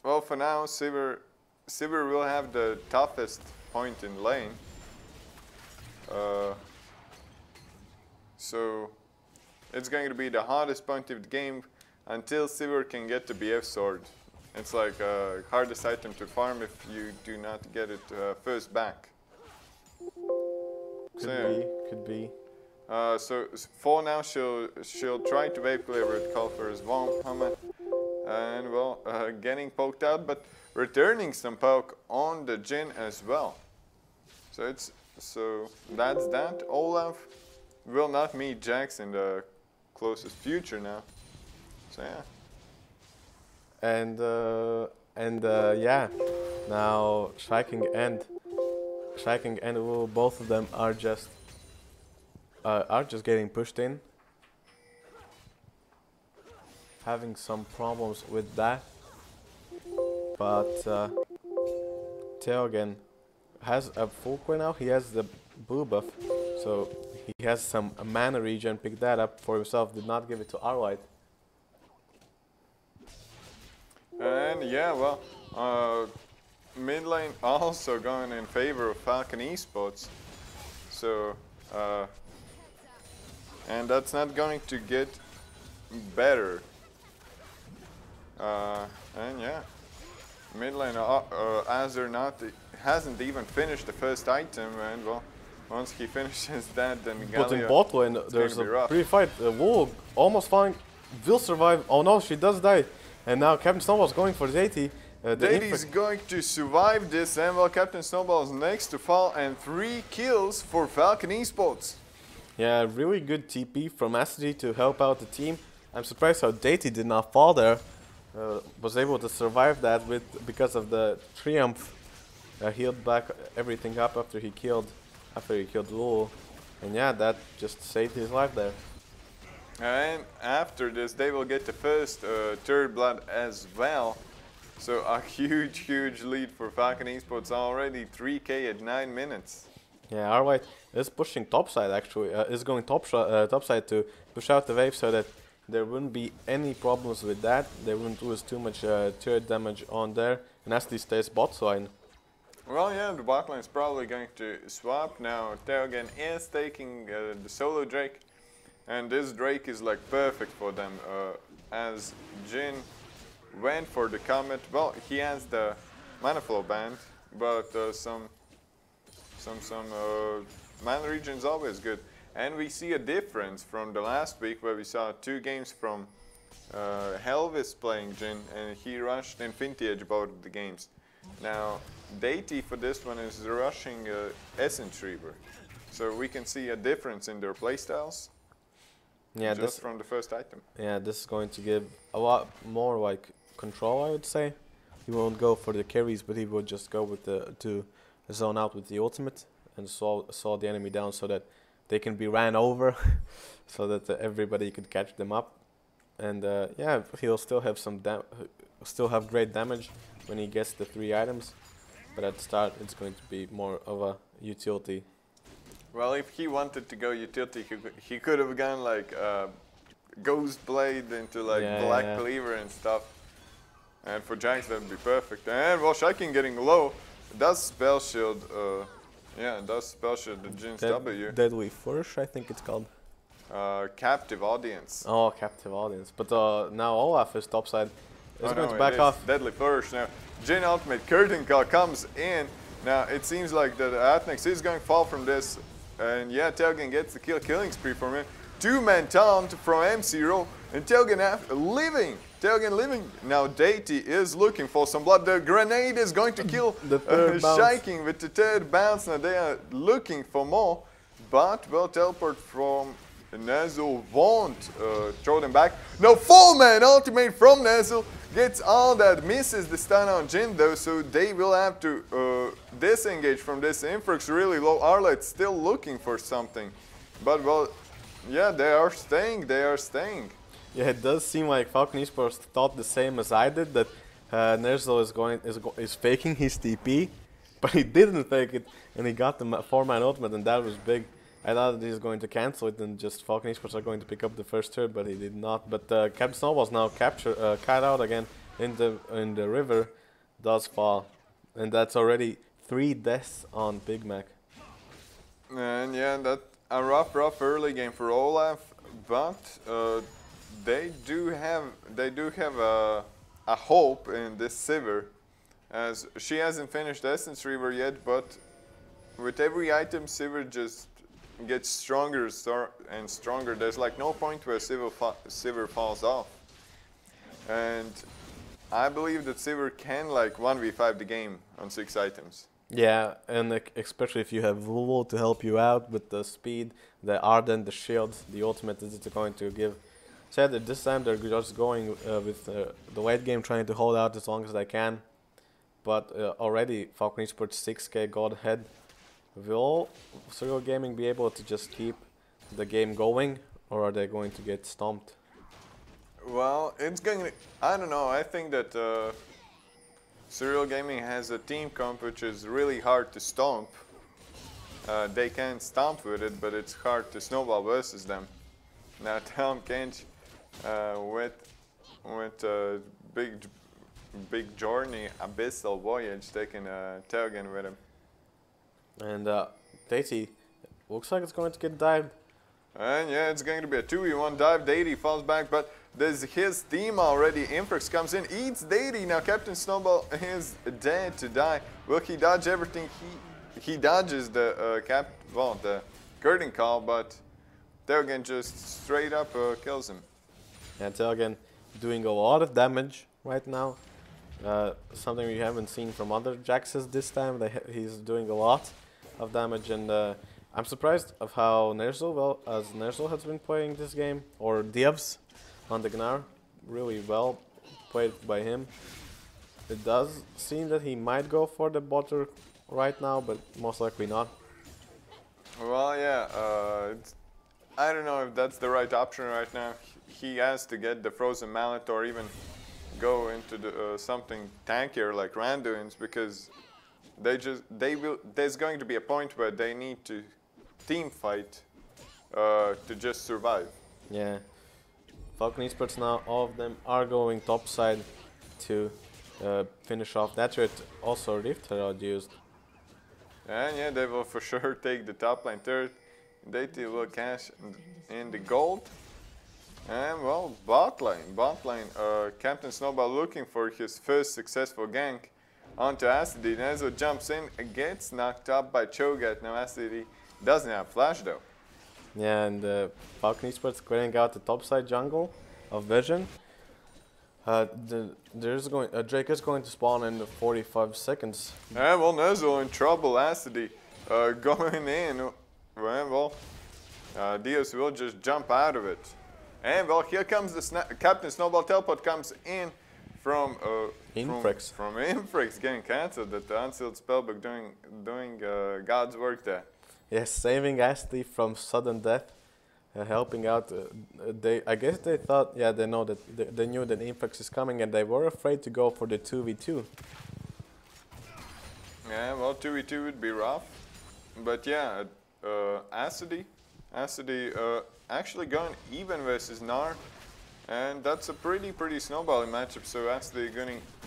well, for now, Sivir will have the toughest point in lane. So, it's going to be the hardest point of the game until Sivir can get the BF sword. It's like hardest item to farm if you do not get it first back. Could be. So for now she'll try to wave clear with Culfer's Hammer, and well, getting poked out, but returning some poke on the Jhin as well. So that's that. Olaf will not meet Jax in the closest future now. So yeah. And yeah, now Striking and Wu, both of them are just getting pushed in, having some problems with that. But Teogen has a full core now. He has the blue buff, so he has some mana regen. Picked that up for himself. Did not give it to Arwhite. And yeah, well, mid lane also going in favor of Falcon eSports. So, and that's not going to get better. And yeah, mid lane Azur hasn't even finished the first item, and well, once he finishes that, then Gallia, but in bot lane, there's a pretty fight. Wool almost fine, will survive. Oh no, she does die. And now Captain Snowball's going for Deity. Deity's going to survive this, and well, Captain Snowball is next to fall, and 3 kills for Falcon eSports. Yeah, really good TP from Acidy to help out the team. I'm surprised how Deity did not fall there. Was able to survive that because of the Triumph. Healed back everything up after he killed Lul. And yeah, that just saved his life there. And after this, they will get the first third blood as well. So a huge lead for Falcon eSports already, 3k at 9 minutes. Yeah, Arwhite is pushing topside actually, is going topside to push out the wave so that there wouldn't be any problems with that. They wouldn't lose too much turret damage on there. And Acidy stays bot line. Well, yeah, the bot lane is probably going to swap now. Teogen is taking the solo Drake. And this Drake is like perfect for them, as Jhin went for the Comet. Well, he has the mana flow band, but some mana regen is always good. And we see a difference from the last week where we saw 2 games from Helvis playing Jhin, and he rushed Infinity Edge both of the games. Now, Deity for this one is rushing Essence Reaver. So we can see a difference in their playstyles. Yeah, just from the first item. Yeah, this is going to give a lot more like control, I would say. He won't go for the carries, but he would just go with to zone out with the ultimate and saw the enemy down so that they can be ran over, so that everybody could catch them up. And yeah, he'll still have still have great damage when he gets the 3 items, but at the start it's going to be more of a utility. Well, if he wanted to go utility, he could have gone like Ghost Blade into like Black Cleaver and stuff. And for Jax that would be perfect. And well, Shiking getting low. Does spell shield, does spell shield the Jin's W. Deadly Flourish, I think it's called. Captive Audience. Oh, Captive Audience. But now Olaf is topside. Is going to back off. Deadly Flourish now. Jin ultimate curtain call comes in. Now it seems like that Athnex is going to fall from this. And yeah, Telgen gets the killing spree from him. 2-man taunt from M0. And Telgen living. Telgen living. Now Deity is looking for some blood. The grenade is going to kill Shiking with the 3rd bounce. Now they are looking for more. But well, teleport from Nezul won't throw them back. No, 4-man ultimate from Nezul. Gets all that, misses the stun on Jin though, so they will have to disengage from this. Influx really low. Arlet's still looking for something. But well, yeah, they are staying. Yeah, it does seem like Falcon eSports thought the same as I did, that Nerzo is faking his TP, but he didn't fake it, and he got the 4-man ultimate, and that was big. I thought that he was going to cancel it, and just Falcon eSports are going to pick up the first turret, but he did not. But Captain Snowball's now cut out again in the river, does fall, and that's already 3 deaths on Big Mac. And yeah, that's a rough early game for Olaf, but they do have a hope in this Sivir, as she hasn't finished Essence Reaver yet, but with every item Sivir just gets stronger and stronger. There's like no point where Sivir falls off, and I believe that Sivir can like 1v5 the game on 6 items. Yeah, and especially if you have Vulu to help you out with the speed, the Ardent, the shield, the ultimate is going to give. Said that this time they're just going with the late game, trying to hold out as long as they can. But already Falcon eSports 6k gold ahead. Will Serial Gaming be able to just keep the game going, or are they going to get stomped? Well, it's going to, I don't know, I think that Serial Gaming has a team comp which is really hard to stomp. They can stomp with it, but it's hard to snowball versus them. Now Tom Kench with big journey, Abyssal Voyage, taking Telgen with him. And Deity looks like it's going to get dived. And yeah, it's going to be a 2v1 dive. Deity falls back, but there's his team already. Influx comes in, eats Deity. Now Captain Snowball is dead to die. Will he dodge everything? He dodges the the curtain call, but Telgen just straight up kills him. And Telgen doing a lot of damage right now. Something we haven't seen from other Jaxes this time. He's doing a lot of damage, and I'm surprised of how Nerzo, as Nerzo has been playing this game, or Diabs on the Gnar, really well played by him. It does seem that he might go for the botter right now, but most likely not. Well, yeah, I don't know if that's the right option right now. He has to get the Frozen Mallet or even go into the, something tankier like Randuin's, because there's going to be a point where they need to team fight to just survive. Yeah. Falcon eSports now, all of them are going topside to finish off that turret. Also Rift Herald used. And yeah, they will for sure take the top lane turret. Deity will cash in the gold. And well, bot lane, Captain Snowball looking for his first successful gank onto Acidy. Nezo jumps in, gets knocked up by Cho'Gath. Now Acidy doesn't have flash though. Yeah, and Falcon eSports clearing out the topside jungle of Vision. Drake is going to spawn in 45 seconds. And well, Nezo in trouble. Acidy going in. Well, Dios will just jump out of it. And well, here comes the Captain Snowball teleport comes in from Infrex. from Infrex getting cancelled. That the Unsealed Spellbook doing God's work there. Yes, saving Ashley from sudden death, helping out. I guess they thought, yeah, they know that they knew that Infrex is coming, and they were afraid to go for the 2v2. Yeah, well, 2v2 would be rough, but yeah, Acidy actually going even versus Gnar, and that's a pretty snowballing matchup. So Acidy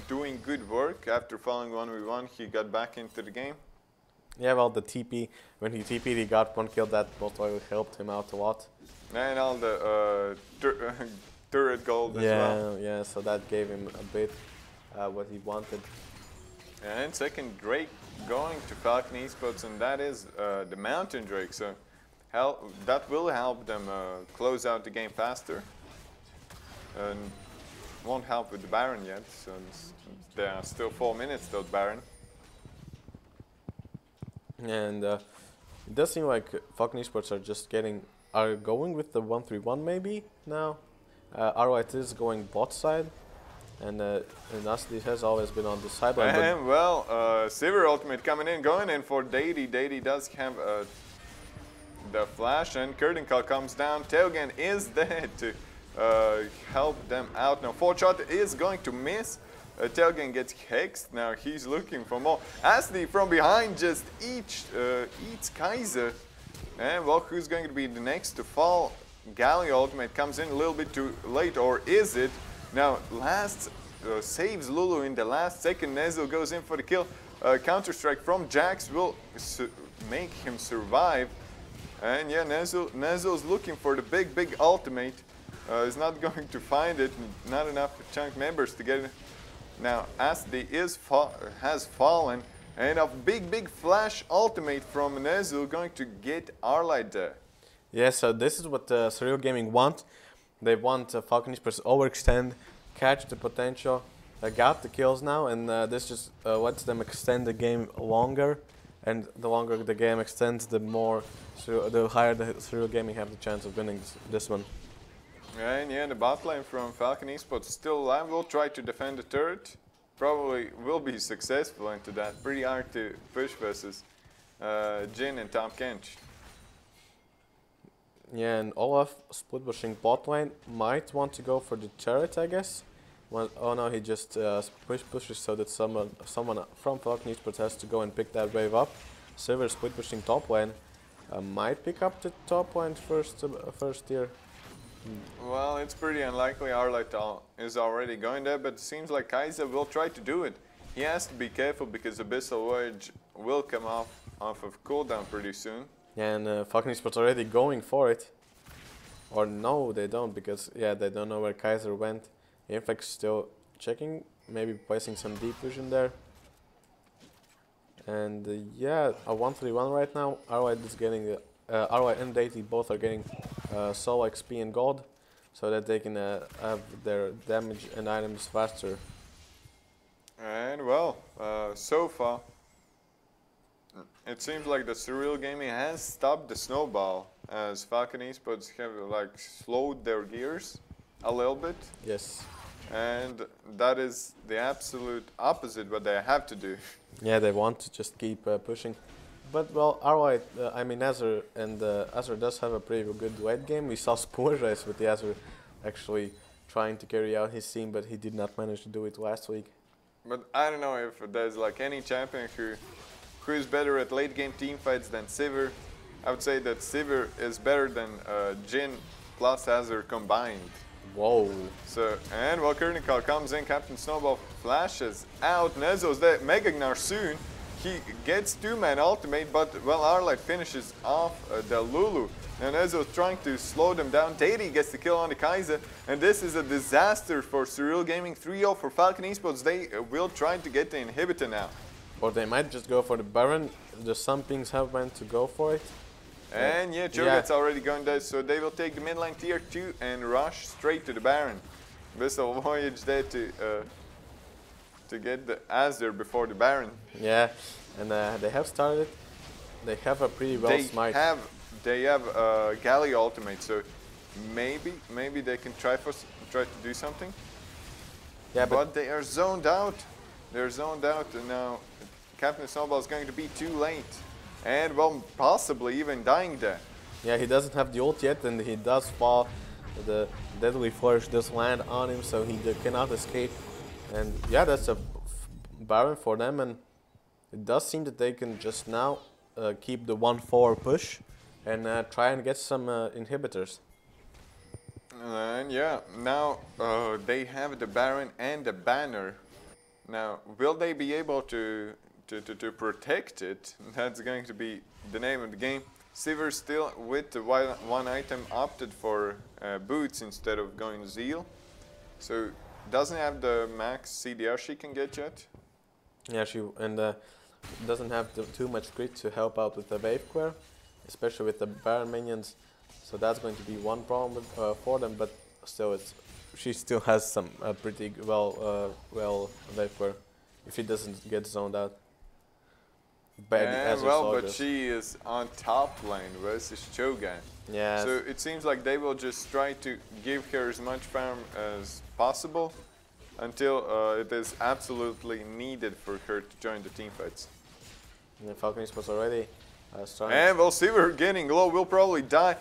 doing good work after falling 1v1. He got back into the game. Yeah, well, the TP, when he TP'd, he got 1 kill. That most likely helped him out a lot. And all the turret gold as well. Yeah, so that gave him a bit what he wanted. And second Drake going to Falcon eSports, and that is the Mountain Drake. So that will help them close out the game faster. And won't help with the Baron yet, so there are still 4 minutes till Baron. And it does seem like Falcon eSports are going with the 1-3-1 maybe now. RYT is going bot side, and Nasty has always been on the sideline. And well, Sivir ultimate coming in, going in for Deity. Deity does have the flash, and Curtain Call comes down. Tailgun is there to help them out. Now, 4-shot is going to miss. Tailgun gets hexed. Now he's looking for more. Ashley from behind just eats Kaiser. And well, who's going to be the next to fall? Galio ultimate comes in a little bit too late, or is it? Now last saves Lulu in the last second. Nezel goes in for the kill. Counter strike from Jax will make him survive. And yeah, Nezel's looking for the big ultimate. Is not going to find it. Not enough chunk members to get it. Now Asdi has fallen, and a big flash ultimate from Nezu going to get Arlight there. Yeah, so this is what Surreal Gaming want. They want Falcon eSports overextend, catch the potential. They got the kills now, and this just lets them extend the game longer. And the longer the game extends, the higher the Surreal Gaming have the chance of winning this one. And yeah, the bot lane from Falcon eSports still alive. Will try to defend the turret. Probably will be successful into that. Pretty hard to push versus Jin and Tom Kench. Yeah, and Olaf split pushing bot lane might want to go for the turret, I guess. Well, oh no, he just pushes so that someone from Falcon eSports has to go and pick that wave up. Silver split pushing top lane might pick up the top lane first here. Well, it's pretty unlikely Arlight is already going there, but it seems like Kaiser will try to do it. He has to be careful because Abyssal Voyage will come off of cooldown pretty soon. Yeah, and Falcon eSports already going for it. Or no, they don't, because yeah, they don't know where Kaiser went. Inflex still checking, maybe placing some deep vision there. And yeah, a 1-3-1 right now. RY is getting RY and Deity both are getting solo XP and gold, so that they can have their damage and items faster. And well, so far, it seems like the Surreal Gaming has stopped the snowball, as Falcon eSports have like slowed their gears a little bit. Yes. And that is the absolute opposite what they have to do. Yeah, they want to just keep pushing. But well, RY, I mean Azure, and Azure does have a pretty good late game. We saw Spoilers with the Azure actually trying to carry out his team, but he did not manage to do it last week. But I don't know if there's like any champion who is better at late game team fights than Sivir. I would say that Sivir is better than Jin plus Azure combined. Whoa. So, and while Curtain Call comes in, Captain Snowball flashes out. Nezo's there, Mega Gnar soon. He gets 2-man ultimate, but well, Arlight finishes off the Lulu. And Nezo's trying to slow them down. Deity gets the kill on the Kaiser, and this is a disaster for Surreal Gaming. 3-0 for Falcon eSports. They will try to get the inhibitor now. Or they might just go for the Baron. Some pings have went to go for it. And yeah, Cho'Gath's already going there, so they will take the mid lane tier 2 and rush straight to the Baron. BESL Voyage there to get the Azure before the Baron. Yeah, and they have started. They have a pretty well smite. They have Galio ultimate, so maybe they can try to do something. Yeah, but they are zoned out. They're zoned out, and now Captain Snowball is going to be too late. And, well, possibly even dying there. yeah, he doesn't have the ult yet, and he does fall. The deadly flourish does land on him, so he cannot escape. And yeah, that's a Baron for them, and it does seem that they can just now keep the 1-4 push and try and get some inhibitors. And yeah, now they have the Baron and the Banner. Now, will they be able to protect it? That's going to be the name of the game. Sivir still with the one item opted for boots instead of going Zeal. So doesn't have the max CDR she can get yet. Yeah, she doesn't have too much grit to help out with the wave clear, especially with the Baron minions. So that's going to be one problem with, for them. But still, she still has some pretty well wave clear if she doesn't get zoned out. But she is on top lane versus Cho'Gath. Yeah. So it seems like they will just try to give her as much farm as possible until it is absolutely needed for her to join the teamfights. And Falcon eSports already strong. And we'll see her getting low. Will probably die.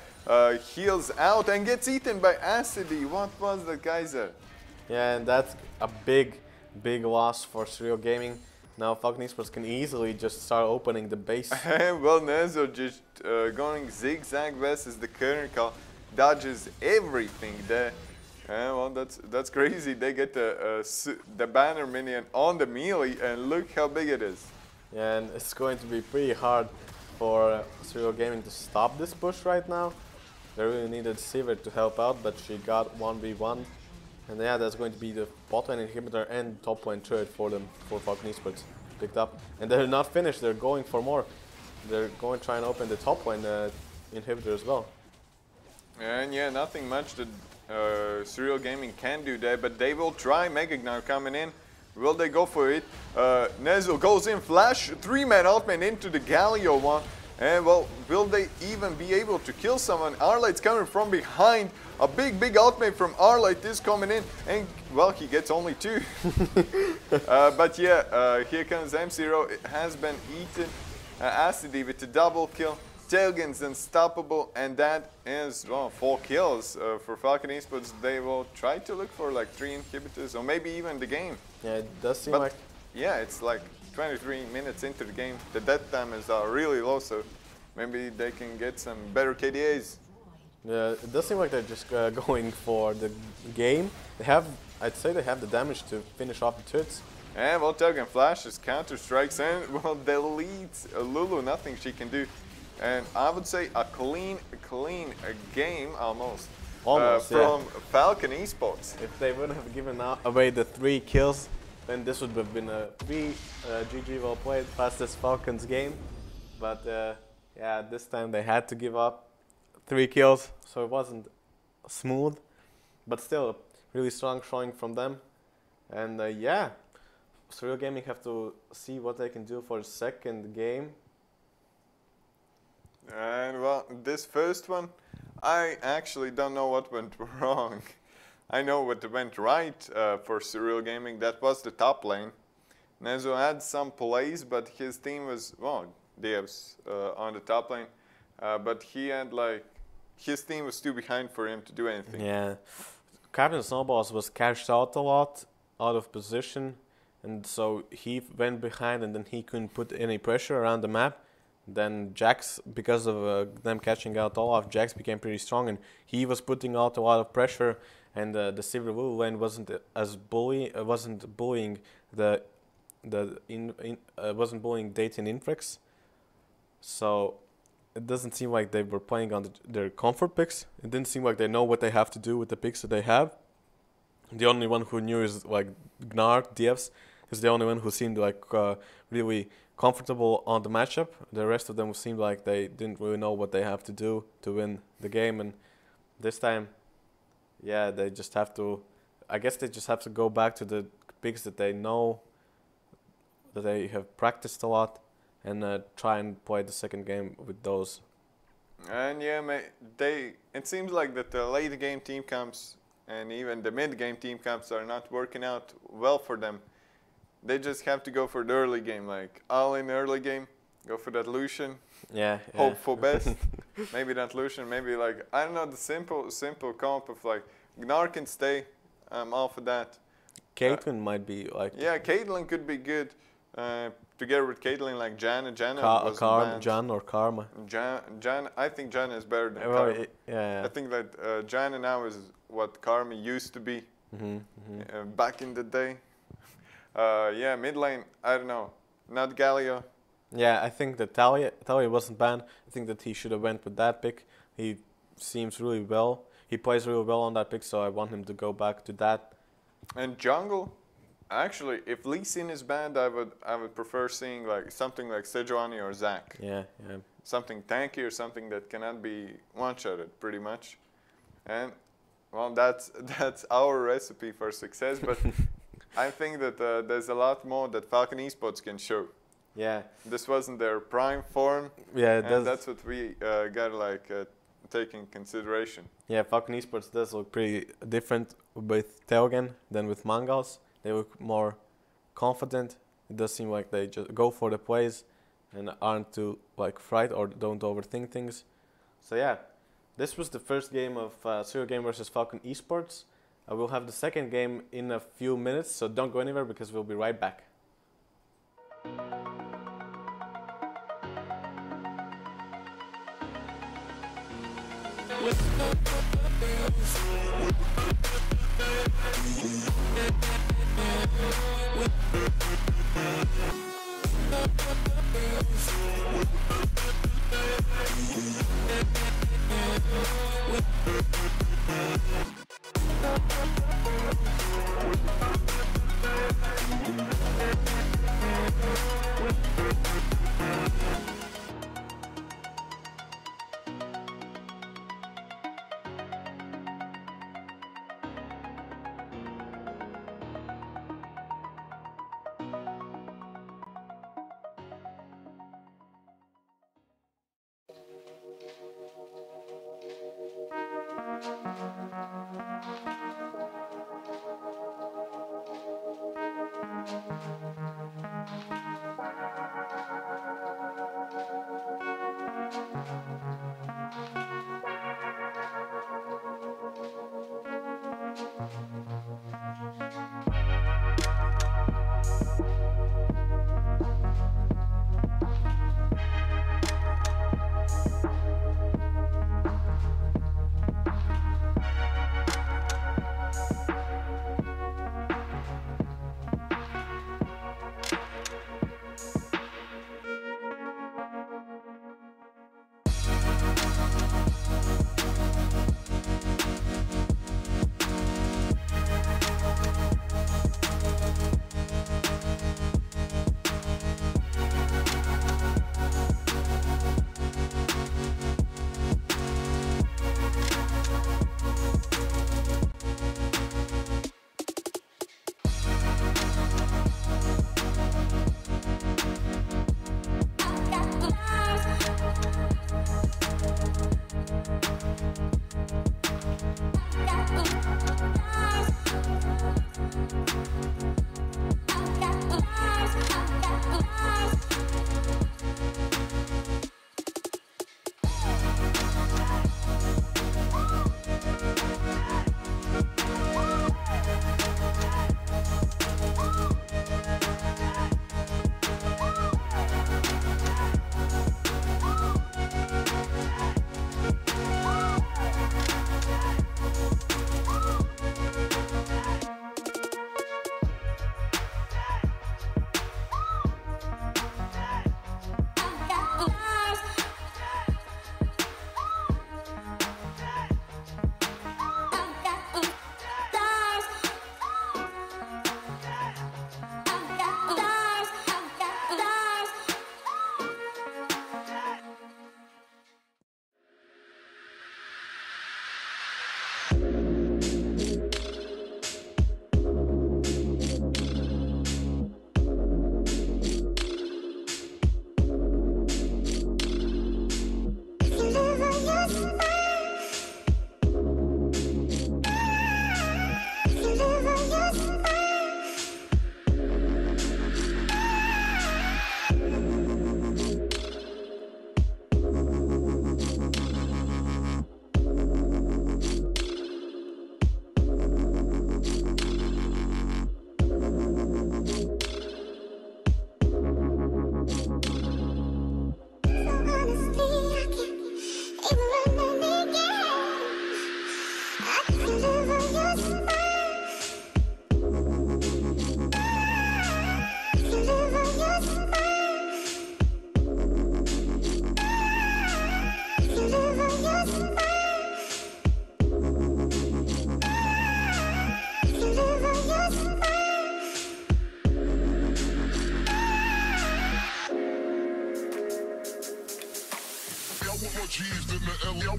Heals out and gets eaten by Acidy. What was that, Geyser? Yeah, and that's a big loss for Surreal Gaming. Now Falcon eSports can easily just start opening the base. Well, Nezo just going zigzag versus the current call, dodges everything there. Well, that's crazy. They get the banner minion on the melee, and look how big it is. Yeah, and it's going to be pretty hard for Surreal Gaming to stop this push right now. They really needed Sivir to help out, but she got 1v1. And yeah, that's going to be the bot lane inhibitor and top lane turret for them, for Falcon eSports picked up. And they're not finished, they're going for more. They're going to try and open the top lane inhibitor as well. And yeah, nothing much that Surreal Gaming can do there, but they will try. Megagnar coming in. Will they go for it? Nezo goes in, flash, 3-man ultimate into the Galio one. And well, will they even be able to kill someone? Arlight's coming from behind. A big ultimate from Arlight is coming in. And well, he gets only 2. But yeah, here comes M0. It has been eaten. Acidy with the double kill. Tailgain's unstoppable, and that is, well, 4 kills for Falcon eSports. They will try to look for like 3 inhibitors or maybe even the game. Yeah, it does seem but like... Yeah, it's like 23 minutes into the game. The death time is really low, so maybe they can get some better KDAs. Yeah, it does seem like they're just going for the game. They have, I'd say they have the damage to finish off the turrets. And well, Tailgain flashes, counter strikes, and well, deletes Lulu, nothing she can do. And I would say a clean game almost from Falcon eSports. If they wouldn't have given away the 3 kills, then this would have been a GG well played, fastest Falcons game. But yeah, this time they had to give up 3 kills, so it wasn't smooth. But still, really strong showing from them. And yeah, Surreal Gaming have to see what they can do for the second game. And well, this first one, I actually don't know what went wrong. I know what went right for Surreal Gaming. That was the top lane. Nezo had some plays, but his team was, well, Diab's on the top lane. But he had like, his team was too behind for him to do anything. Yeah, Captain Snowballs was cashed out a lot, out of position. And so he went behind and then he couldn't put any pressure around the map. Then Jax, because of them catching out Olaf, Jax became pretty strong and he was putting out a lot of pressure, and the Sivir Lulu lane wasn't bullying wasn't bullying Dayton Infrex. So it doesn't seem like they were playing on their comfort picks. It didn't seem like they know what they have to do with the picks that they have. The only one who knew is like Gnark, DFs, is the only one who seemed like really comfortable on the matchup. The rest of them seemed like they didn't really know what they have to do to win the game. And this time, yeah, they just have to, I guess they just have to go back to the picks that they know, that they have practiced a lot, and try and play the second game with those. And yeah, it seems like that the late game team comes and even the mid-game team comps are not working out well for them. They just have to go for the early game, like all in the early game, go for that Lucian, Yeah. hope for best. Maybe not Lucian, maybe like, I don't know, the simple comp of like, Gnar can stay, I'm all for that. Caitlyn might be like. Yeah, Caitlyn could be good. Together with Caitlyn, like Janna was banned. Jan or Karma. Jan, I think Janna is better than Well, Karma. yeah. I think that Janna now is what Karma used to be back in the day. Yeah, mid lane, I don't know, not Galio. Yeah, I think that Talia wasn't banned. I think that he should have went with that pick. He seems really well. He plays really well on that pick, so I want him to go back to that. And jungle, actually, if Lee Sin is banned, I would prefer seeing like something like Sejuani or Zac. Yeah. Something tanky or something that cannot be one-shotted, pretty much. And well, that's our recipe for success. But I think that there's a lot more that Falcon eSports can show. Yeah. This wasn't their prime form. Yeah, and that's what we got like take in consideration. Yeah, Falcon eSports does look pretty different with Teogen than with Mangals. They look more confident. It does seem like they just go for the plays and aren't too like fright or don't overthink things. So yeah, this was the first game of Serial Game versus Falcon eSports. We'll have the second game in a few minutes, so don't go anywhere because we'll be right back.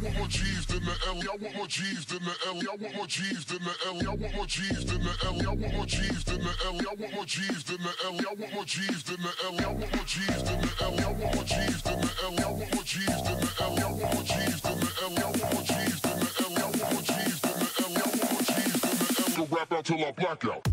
want more G's than the L. I want more G's than the L. I want more G's than the L. I want more G's than the L. I want more G's than the L. I want more G's than the L. I want more G's than the L. I want more G's than the L. I want more G's than the L. I want more G's than the L. I want more G's than the L. I want more G's than the L. I want more G's than the L. I want more G's than the L. To rap out till I black out.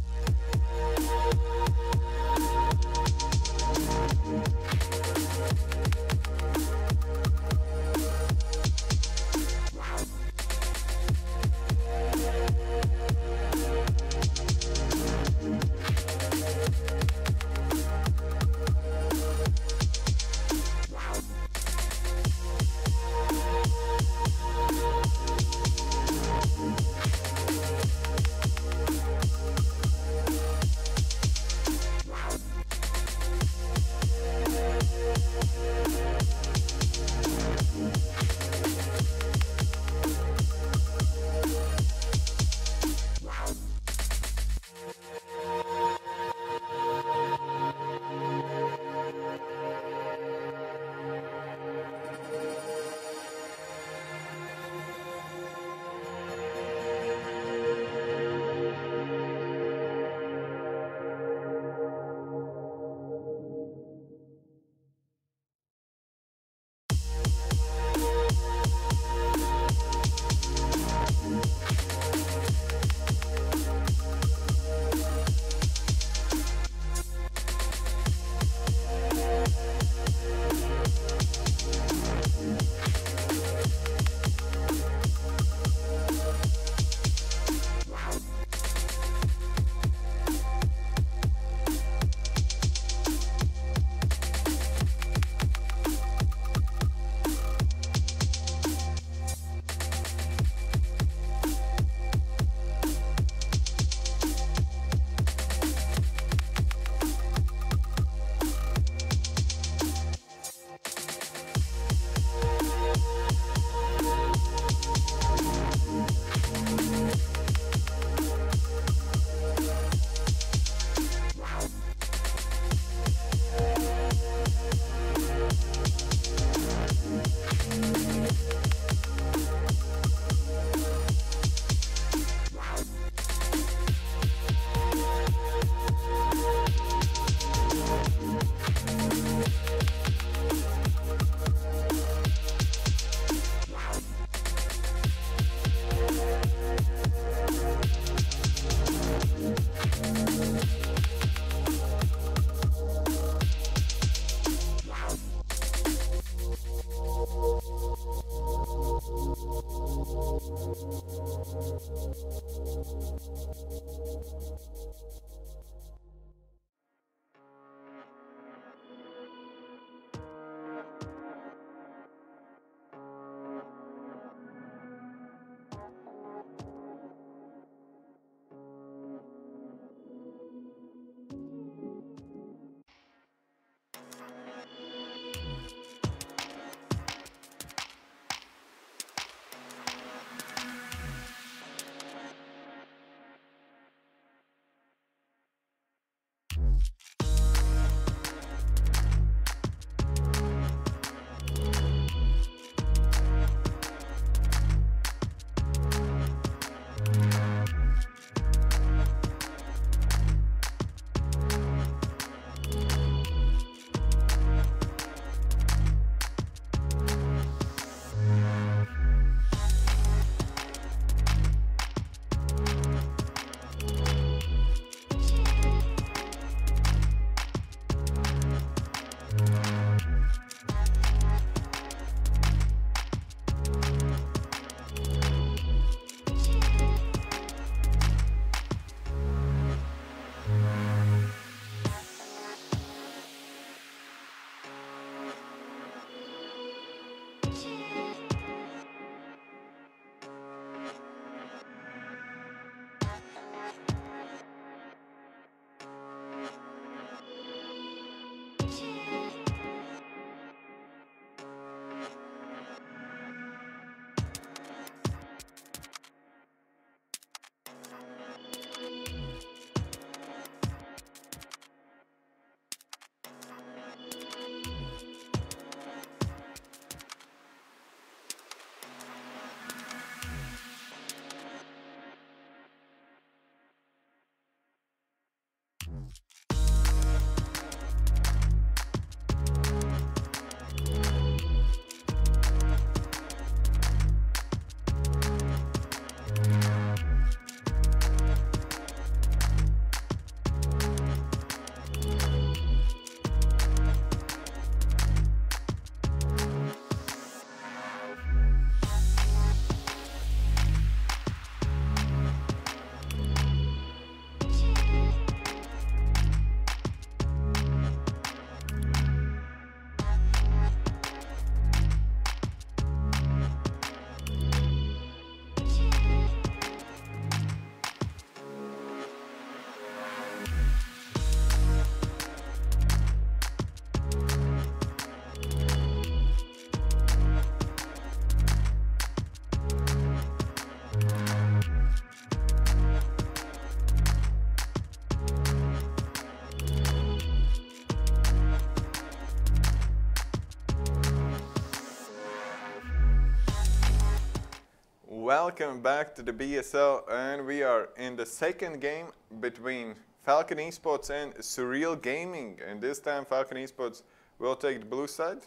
Welcome back to the BSL, and we are in the second game between Falcon eSports and Surreal Gaming, and this time Falcon eSports will take the blue side.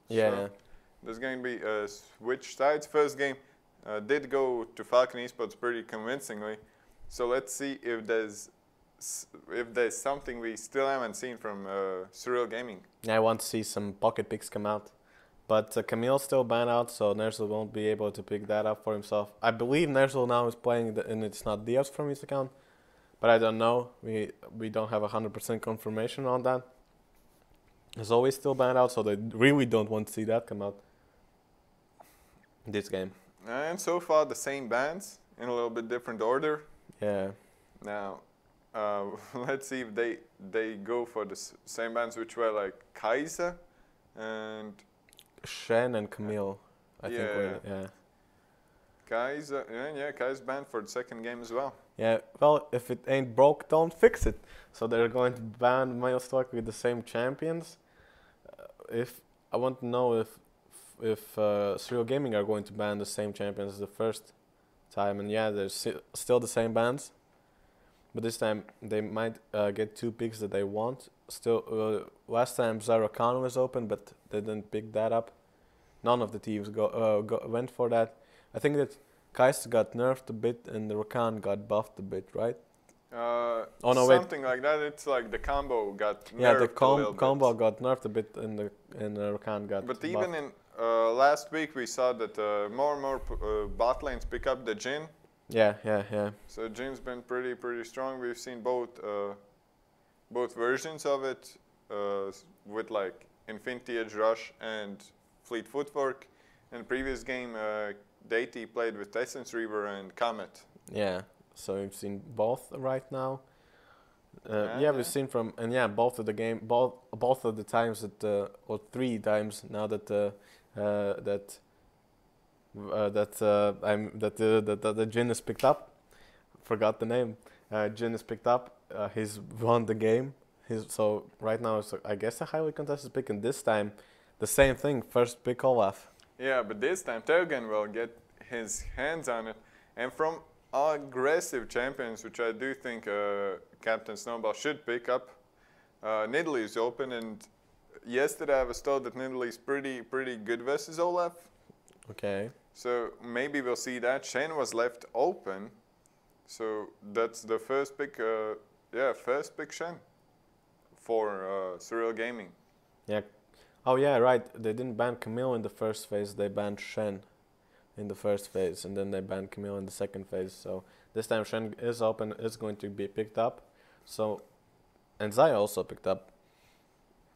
Yeah. So there's going to be switch sides. First game did go to Falcon eSports pretty convincingly, so let's see if there's something we still haven't seen from Surreal Gaming. I want to see some pocket picks come out. But Camille's still banned out, so Nerzel won't be able to pick that up for himself. I believe Nerzel now is playing, and it's not Diaz from his account. But I don't know. We don't have 100% confirmation on that. Zoe is still banned out, so they really don't want to see that come out this game. And so far the same bans in a little bit different order. Yeah. Now, let's see if they go for the same bans, which were like Kaiser and Shen and Camille, I think. Yeah. Kai's Kai's banned for the second game as well. Yeah, well, if it ain't broke, don't fix it. So they're going to ban Mailstock with the same champions. If I want to know if Surreal Gaming are going to ban the same champions as the first time, and yeah, there's still the same bans, but this time they might get two picks that they want. Still, last time Zyrakan was open, but they didn't pick that up. None of the teams went for that. I think that Kai's got nerfed a bit and the Rakan got buffed a bit, right? Something like that. It's like the combo got nerfed. Yeah, the a little combo bit. got nerfed a bit and the Rakan got But buffed. even in last week we saw that more and more bot lanes pick up the Jhin. Yeah. So Jin's been pretty strong. We've seen both versions of it with like Infinity Edge Rush and Fleet Footwork. In the previous game, Deity played with Essence Reaver and Comet. Yeah, so we've seen both right now. Yeah. We've seen both of the times that or 3 times now that the Jhin is picked up. Forgot the name. Jhin is picked up. He's won the game. So right now it's I guess a highly contested pick, and this time the same thing. First pick Olaf. Yeah, but this time Teogen will get his hands on it, and from aggressive champions, which I do think Captain Snowball should pick up. Nidalee is open, and yesterday I was told that Nidalee is pretty good versus Olaf. Okay. So maybe we'll see that. Shen was left open, so that's the first pick. First pick Shen for Surreal Gaming. Yeah. Oh yeah, right. They didn't ban Camille in the first phase. They banned Shen in the first phase, and then they banned Camille in the second phase. So this time Shen is open, is going to be picked up. So, and Zaya also picked up.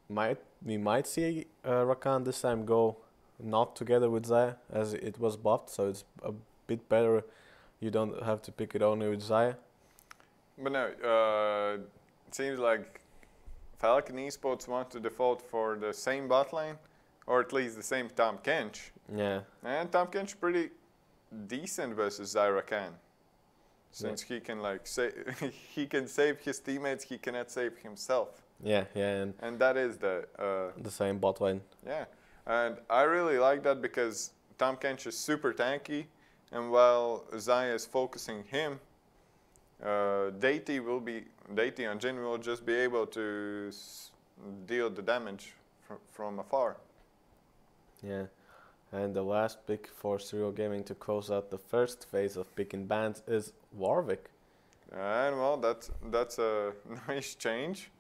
We might see Rakan this time go not together with Zaya, as it was buffed, so it's a bit better. You don't have to pick it only with Zaya. But no, it seems like Falcon eSports want to default for the same bot lane, or at least the same Tahm Kench. Yeah. And Tahm Kench pretty decent versus Zyrakan, since he can he can save his teammates, he cannot save himself. Yeah, and that is the same bot lane. Yeah, and I really like that because Tahm Kench is super tanky, and while Zaya is focusing him, Deity on Jhin will just be able to deal the damage from afar. Yeah, and the last pick for Surreal Gaming to close out the first phase of picking bans is Warwick. And well, that's a nice change.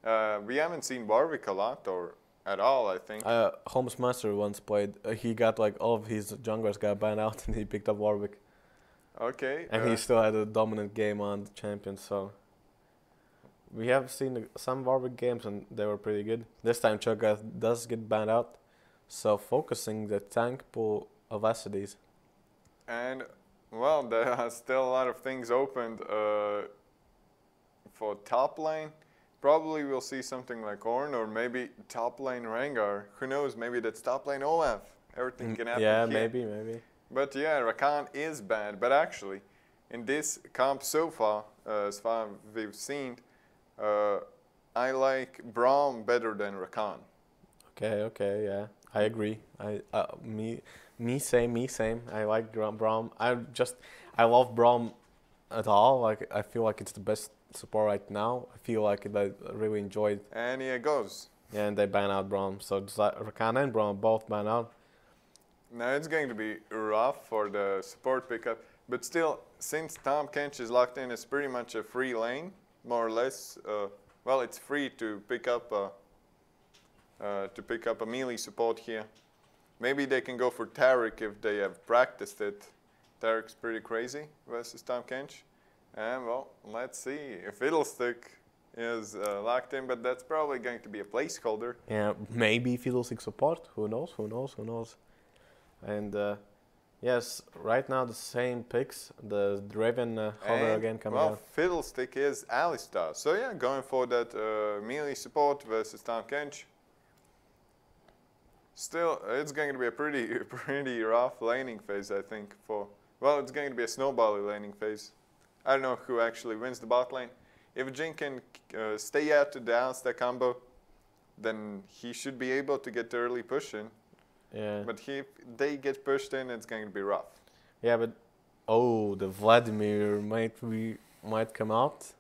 We haven't seen Warwick a lot or at all, I think. Holmes Master once played. He got like all of his junglers got banned out, and he picked up Warwick. Okay. And he still had a dominant game on the champion, so we have seen some Warwick games and they were pretty good. This time Cho'Gath does get banned out, so focusing the tank pool of Acides. And well, there are still a lot of things opened for top lane. Probably we'll see something like Ornn, or maybe top lane Rengar. Who knows, maybe that's top lane Olaf. Everything can happen Yeah, here. maybe. But yeah, Rakan is bad. But actually, in this comp so far, as far as we've seen, I like Braum better than Rakan. Okay, yeah, I agree. Me same, me same. I like Braum. I love Braum at all. Like I feel like it's the best support right now. I feel like I really enjoyed. And here it goes. Yeah, and they ban out Braum. So it's like Rakana and Braum both ban out. Now it's going to be rough for the support pickup, but still, since Tom Kench is locked in, it's pretty much a free lane, more or less. Well, it's free to pick up a melee support here. Maybe they can go for Tarek if they have practiced it. Tarek's pretty crazy versus Tom Kench. And well, let's see if Fiddlestick is locked in, but that's probably going to be a placeholder. Yeah, maybe Fiddlestick support. Who knows? Who knows? Who knows? And yes, right now the same picks. The Draven hover again coming out. Fiddlestick is Alistar. So yeah, going for that melee support versus Tom Kench. Still, it's going to be a pretty rough laning phase, I think. Well, it's going to be a snowball laning phase. I don't know who actually wins the bot lane. If Jin can stay out to the Alistar combo, then he should be able to get early push in. Yeah. But if they get pushed in, it's going to be rough. Yeah, but the Vladimir might come out,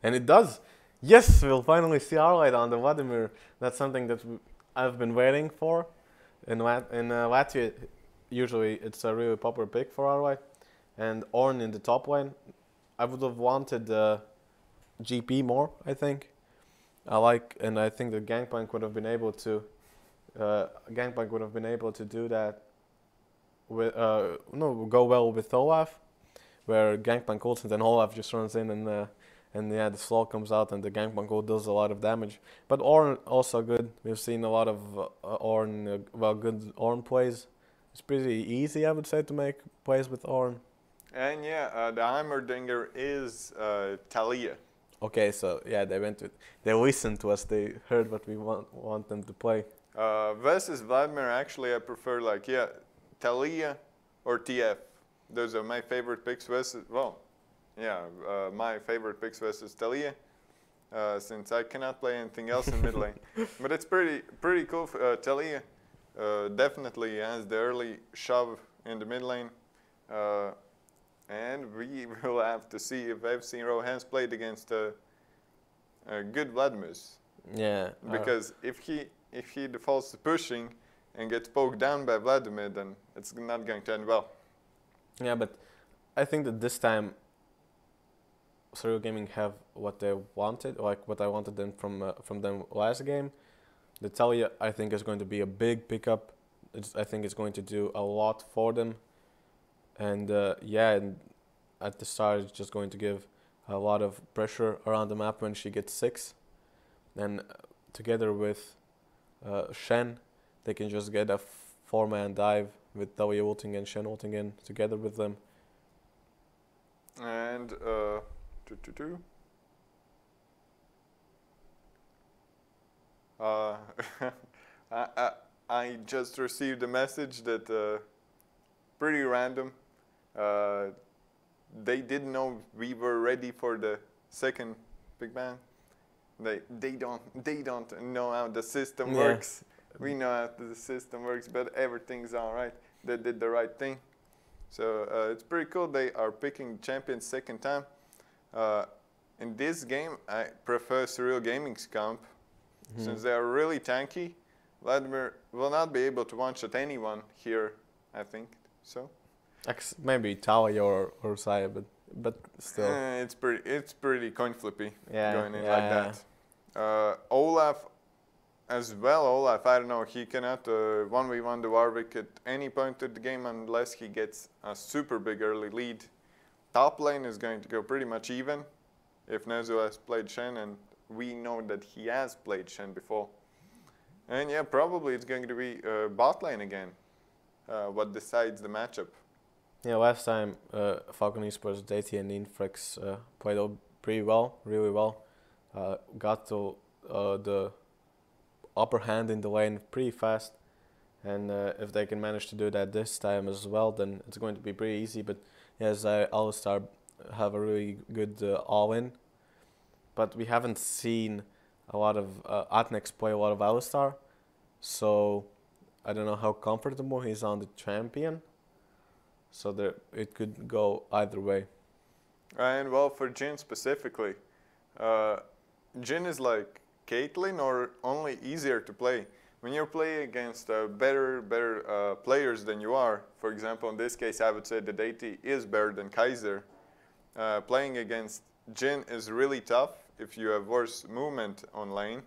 and it does. Yes, we'll finally see Arlight on the Vladimir. That's something that I've been waiting for. In Latvia, usually it's a really popular pick for Arlight, and Ornn in the top lane. I would have wanted GP more. I think. And I think that Gangplank would have been able to. Gangplank would have been able to do that with go well with Olaf, where Gangplank ults and then Olaf just runs in and yeah, the slow comes out and the Gangplank ult does a lot of damage. But Ornn also good. We've seen a lot of Ornn, good Ornn plays. It's pretty easy, I would say, to make plays with Ornn. And yeah, the Heimerdinger is Talia. Okay, so yeah, they listened to us. They heard what we want them to play. Versus Vladimir, actually, I prefer Talia or TF. Those are my favorite picks versus, my favorite picks versus Talia, since I cannot play anything else in mid lane. But it's pretty cool. Talia definitely has the early shove in the mid lane. And we will have to see if F-Zero has played against good Vladimirs. Yeah. Because if he defaults to pushing and gets poked down by Vladimir, then it's not going to end well. Yeah, but I think that this time Serial Gaming have what they wanted, like what I wanted them from them last game. The Talia, I think, is going to be a big pickup. I think it's going to do a lot for them. And and at the start, it's just going to give a lot of pressure around the map when she gets 6. And together with Shen, they can just get a 4-man dive with Talia ulting and Shen ulting in together with them. And I just received a message that pretty random. They didn't know we were ready for the second big bang. They don't know how the system works. We know how the system works, but everything's all right. They did the right thing. So it's pretty cool. They are picking champions second time. In this game, I prefer Serial Gaming's comp. Since they are really tanky. Vladimir will not be able to one-shot anyone here, I think. So maybe Talia or Saya, but still. It's pretty coin flippy going in like that. Olaf as well. Olaf, I don't know, he cannot 1v1 the Warwick at any point of the game unless he gets a super big early lead. Top lane is going to go pretty much even if Nezu has played Shen, and we know that he has played Shen before. And yeah, probably it's going to be bot lane again, what decides the matchup. Yeah, last time Falcon eSports, DT and Infrex played pretty well, really well. Got to the upper hand in the lane pretty fast. And if they can manage to do that this time as well, then it's going to be pretty easy. But yes, Alistar have a really good all-in. But we haven't seen a lot of Atnex play a lot of Alistar. So I don't know how comfortable he's on the champion. So there, it could go either way. And well, for Jhin specifically, Jhin is like Caitlyn or only easier to play. When you're playing against better players than you are, for example, in this case, I would say that AT is better than Kaiser. Playing against Jhin is really tough if you have worse movement on lane.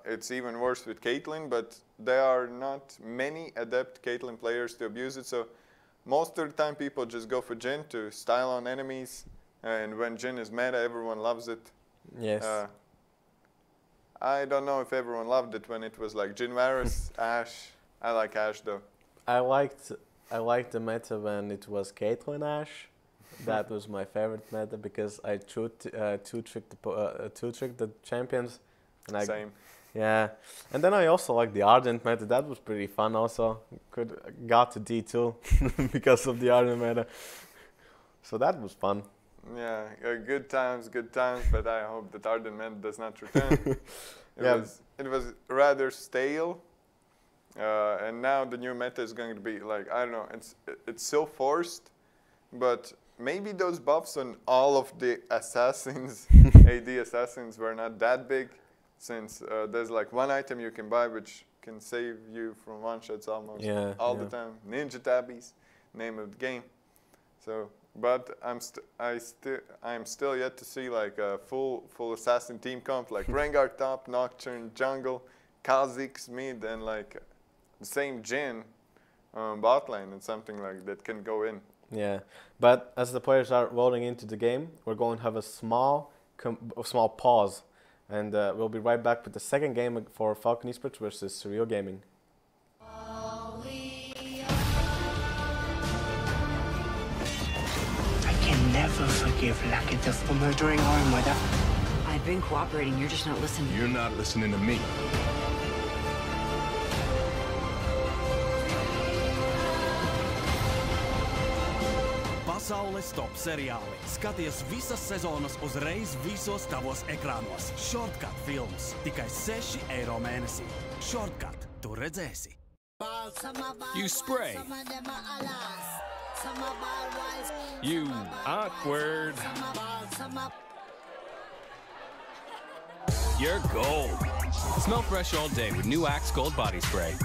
It's even worse with Caitlyn, but there are not many adept Caitlyn players to abuse it. So most of the time, people just go for Jhin to style on enemies. And when Jhin is meta, everyone loves it. Yes. I don't know if everyone loved it when it was like Jhin Varus, Ashe. I like Ashe though. I liked the meta when it was Caitlyn Ashe. That was my favorite meta because I two-tricked the champions. And Same. Yeah, and then I also like the Ardent meta. That was pretty fun. Also, got to D2 because of the Ardent meta. So that was fun. Yeah, good times. But I hope that Ardent meta does not return. It was rather stale. And now the new meta is going to be like, I don't know. It's so forced, but maybe those buffs on all of the assassins, AD assassins, were not that big. Since there's like one item you can buy which can save you from one-shots almost all the time. Ninja tabbies, name of the game. So, but I'm still yet to see like a full assassin team comp like Rengar top, Nocturne jungle, Kha'Zix mid, and like the same Jhin bot lane and something like that can go in. Yeah, but as the players are rolling into the game, we're going to have a small pause. And we'll be right back with the second game for Falcon eSports versus Surreal Gaming. I can never forgive Lakita for murdering our mother. I've been cooperating, you're just not listening. You're not listening to me. Pasaules top seriāli. Skaties visas sezonas uzreiz visos tavos ekrānos. Shortcut films. Tikai 6 eiro mēnesī. Shortcut. Tu redzēsi. You spray. You awkward. You're gold. Smell fresh all day with new Axe Gold Body Spray.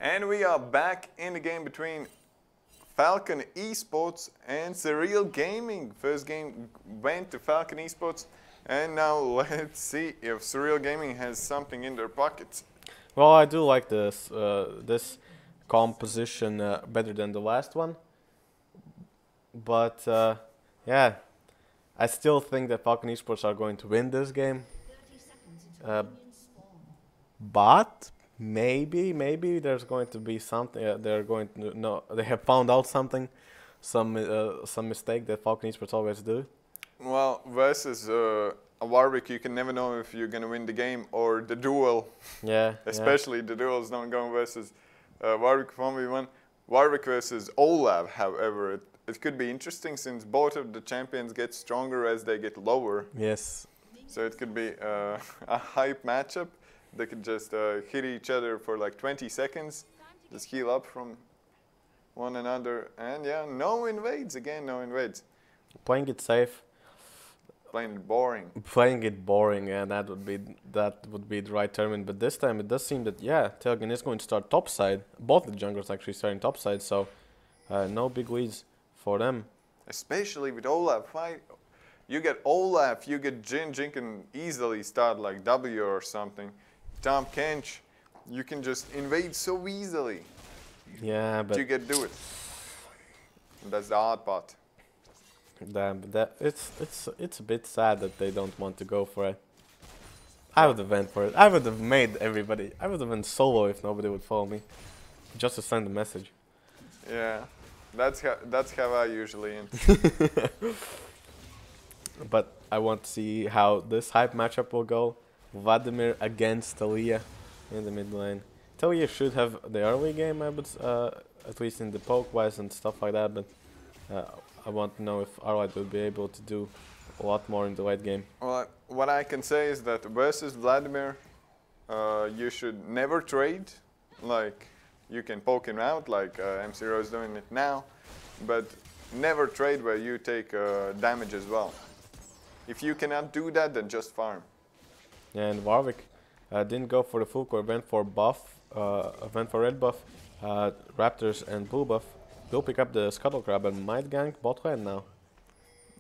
And we are back in the game between Falcon eSports and Surreal Gaming. First game went to Falcon eSports, and now let's see if Surreal Gaming has something in their pockets. Well, I do like this this composition better than the last one, but yeah, I still think that Falcon eSports are going to win this game. But maybe there's going to be something. They're going to no. They have found out something, some mistake that Falcon eSports always do. Well, versus a Warwick, you can never know if you're going to win the game or the duel. Yeah. Especially the duels don't go versus Warwick 1v1. Warwick versus Olav, however, it could be interesting since both of the champions get stronger as they get lower. Yes. So it could be a hype matchup. They could just hit each other for like 20 seconds, just heal up from one another. And yeah, no invades again, no invades. Playing it safe. playing it boring. Playing it boring, yeah, that would be the right term. But this time it does seem that Teogen is going to start topside. Both the junglers actually starting topside, so no big leads for them. Especially with Olaf. You get Olaf, you get Jin. Jin can easily start like W or something. Tom Kench, you can just invade so easily. Yeah, but you get do it. That's the odd part. Damn, but it's a bit sad that they don't want to go for it. I would have went for it. I would have made everybody. I would have went solo if nobody would follow me, just to send a message. Yeah, that's how I usually end. But I want to see how this hype matchup will go. Vladimir against Talia in the mid lane. Talia should have the early game, at least in the poke wise and stuff like that. But I want to know if Arlight will be able to do a lot more in the late game. Well, what I can say is that versus Vladimir, you should never trade. Like, you can poke him out, like M0 is doing it now, but never trade where you take damage as well. If you cannot do that, then just farm. Yeah, and Warwick didn't go for the full core, went for buff, went for red buff, Raptors and blue buff. Will pick up the Scuttle Crab and might gank bot lane now.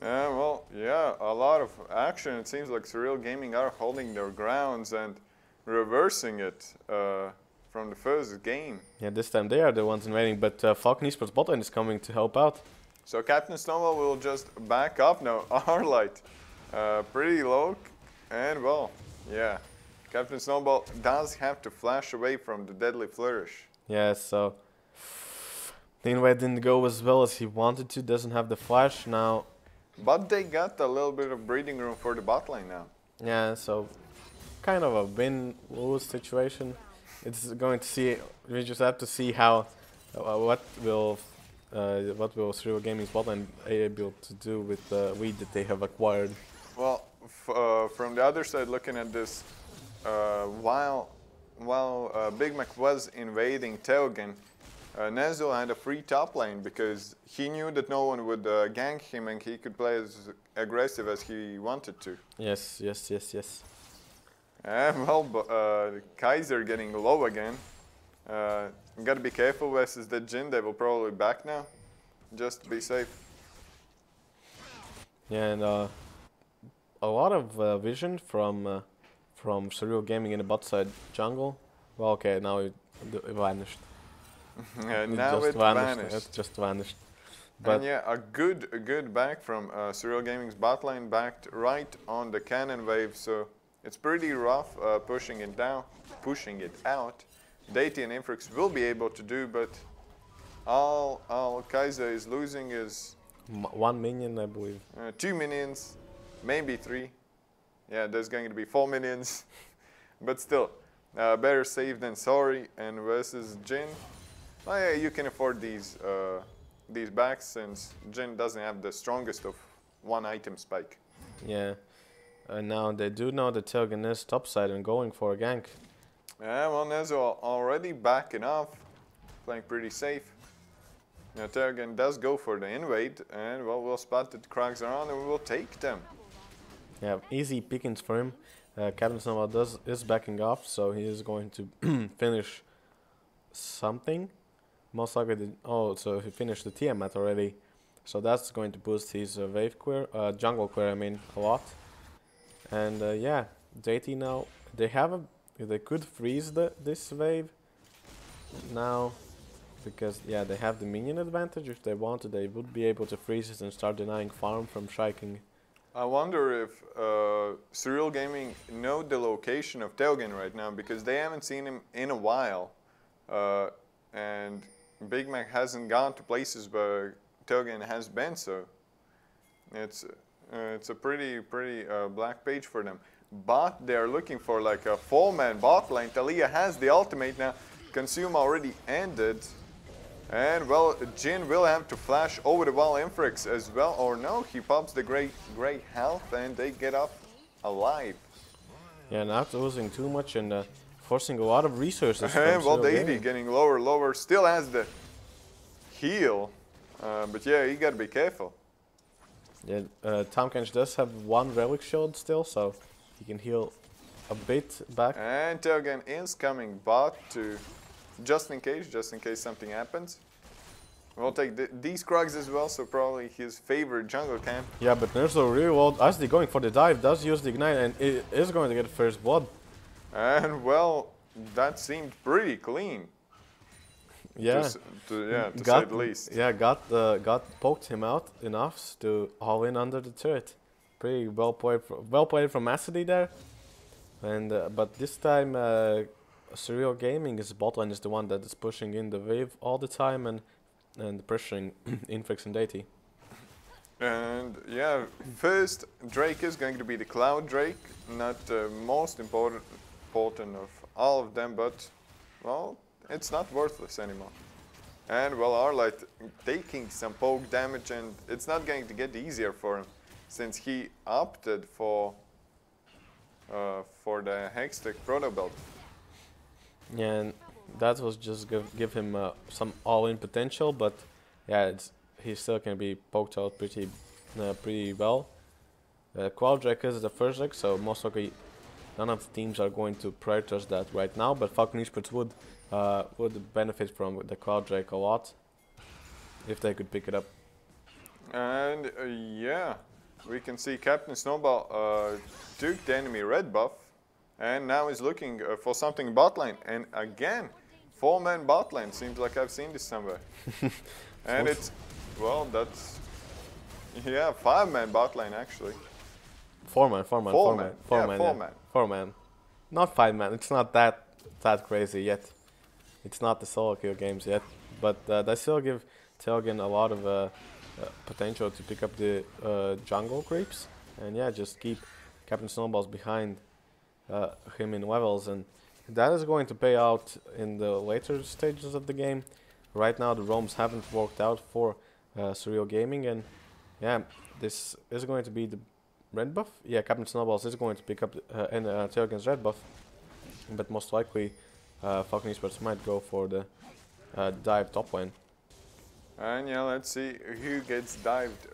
Yeah, well, yeah, a lot of action. It seems like Surreal Gaming are holding their grounds and reversing it from the first game. Yeah, this time they are the ones invading, but Falcon eSports bot lane is coming to help out. So Captain Snowball will just back up now. Arlight, pretty low, and well, yeah. Captain Snowball does have to flash away from the deadly flourish. Yeah, so the invade didn't go as well as he wanted to, doesn't have the flash now. But they got a little bit of breathing room for the bot lane now. Yeah, so kind of a win-lose situation. It's going to see, we just have to see how, what will Surreal Gaming's bot lane able to do with the lead that they have acquired. Well, from the other side, looking at this, while Big Mac was invading Teogen, Nezo had a free top lane because he knew that no one would gank him and he could play as aggressive as he wanted to. Yes. Well, Kaiser getting low again. Gotta be careful versus the Jin. They will probably back now, just to be safe. Yeah, and a lot of vision from Surreal Gaming in the bot side jungle. Well, okay, now it vanished. Now it vanished. It just vanished. But and yeah, a good back from Surreal Gaming's bot lane, backed right on the cannon wave. So it's pretty rough pushing it out. Deity and Infrix will be able to do, but all Kaiser is losing is 1 minion, I believe. 2 minions, maybe 3. Yeah, there's going to be 4 minions, but still, better safe than sorry. And versus Jin, oh yeah, you can afford these backs since Jin doesn't have the strongest of 1 item spike. Yeah, and now they do know that Teogen is topside and going for a gank. Yeah, well, Nezo already backing off, playing pretty safe. Now Teogen does go for the invade, and well, we'll spot that Krags are on and we will take them. Yeah, easy pickings for him. Captain Snowball is backing off, so he is going to finish something. Most likely, so he finished the Tiamat already. So that's going to boost his wave clear, jungle clear, I mean, a lot. And yeah, JT now, they could freeze this wave now. Because, yeah, they have the minion advantage. If they wanted, they would be able to freeze it and start denying farm from striking. I wonder if Surreal Gaming know the location of Teogen right now, because they haven't seen him in a while. And Big Mac hasn't gone to places where Teogen has been, so it's a pretty black page for them. But they're looking for like a 4-man bot lane. Talia has the ultimate now. Consume already ended. And well, Jin will have to flash over the wall Infrix as well, or no, he pops the great health and they get up alive. Yeah, not losing too much and forcing a lot of resources. And well, Deity getting lower, still has the heal, but yeah, you gotta be careful. Yeah, Tom Kench does have one relic shield still, so he can heal a bit back. And Teogen is coming bot to just in case something happens. We'll take these Krugs as well, so probably his favorite jungle camp. Yeah, but Nerso really well. Asdi going for the dive, does use the ignite, and it is going to get first blood. And well, that seemed pretty clean. Yeah, to say the least. Yeah, got poked him out enough to all in under the turret. Pretty well played from Asdi there. And but this time, Surreal Gaming's bot lane is the one that is pushing in the wave all the time and pressuring Infix and Deity. And yeah, first Drake is going to be the Cloud Drake, not the most important of all of them, but well, it's not worthless anymore. And well, Arlight taking some poke damage, and it's not going to get easier for him since he opted for the Hextech Proto Belt. Yeah, and that was just give him some all-in potential, but yeah, he still can be poked out pretty well. Quadrake is the first deck, so most likely none of the teams are going to prioritize that right now. But Falcon eSports would benefit from the Quadrake a lot if they could pick it up. And yeah, we can see Captain Snowball took the enemy red buff, and now is looking for something bot lane. And again, 4-man bot lane. Seems like I've seen this somewhere. And it's, well, that's, yeah, 5-man bot lane actually. 4-man. Four-man. 4-man. Not 5-man. It's not that crazy yet. It's not the solo kill games yet. But they still give Teogen a lot of potential to pick up the jungle creeps. And yeah, just keep Captain Snowballs behind him in levels, and that is going to pay out in the later stages of the game. Right now the roams haven't worked out for Surreal Gaming, and yeah, this is going to be the red buff. Yeah, Captain Snowballs is going to pick up Teogen's red buff, but most likely Falcon eSports might go for the dive top lane. And yeah, let's see who gets dived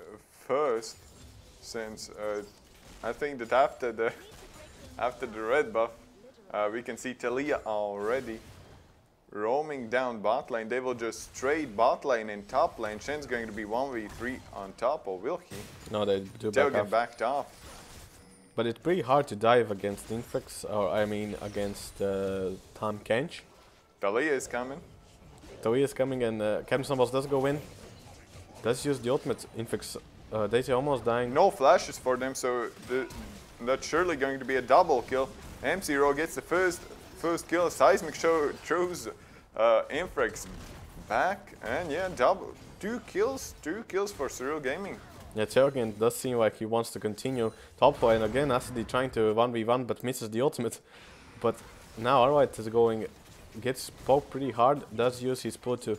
first, since I think that after the red buff, we can see Talia already roaming down bot lane. They will just trade bot lane and top lane. Shen's going to be 1v3 on top, or will he? No, they do backed off. But it's pretty hard to dive against Infix, or I mean against Tom Kench. Talia is coming. Talia is coming, and Captain Snowballs does go in. Does use the ultimate. Infix, Deity almost dying. No flashes for them, so that's surely going to be a double kill. M0 gets the first kill. Seismic throws Infrex back, and yeah, two kills for Surreal Gaming. Yeah, Teogen does seem like he wants to continue top lane again. Asdi trying to 1v1 but misses the ultimate. But now Arlight is gets poked pretty hard. Does use his pull to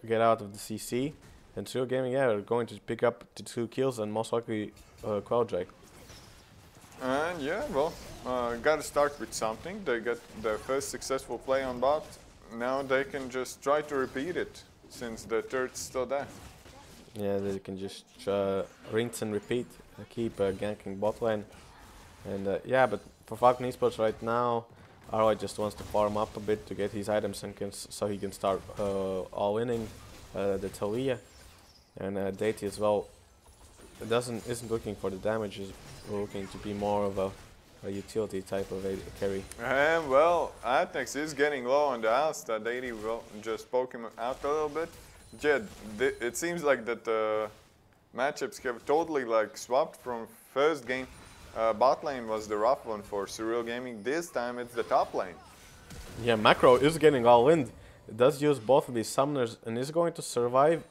get out of the CC. And Surreal Gaming, yeah, are going to pick up the 2 kills and most likely Quadrake. And yeah, well, gotta start with something. They got their first successful play on bot. Now they can just try to repeat it, since the turret's still there. Yeah, they can just rinse and repeat, keep ganking bot lane. And yeah, but for Falcon eSports right now, Arlight just wants to farm up a bit to get his items and so he can start all-inning the Talia. And Deity as well isn't looking for the damage, is looking to be more of a utility type of a carry. And well, Atnex is getting low on the house. Deity will just poke him out a little bit. Yeah, it seems like that matchups have totally like swapped from first game. Bot lane was the rough one for Surreal Gaming. This time it's the top lane. Yeah, Macro is getting all in. It does use both of these summoners and is going to survive.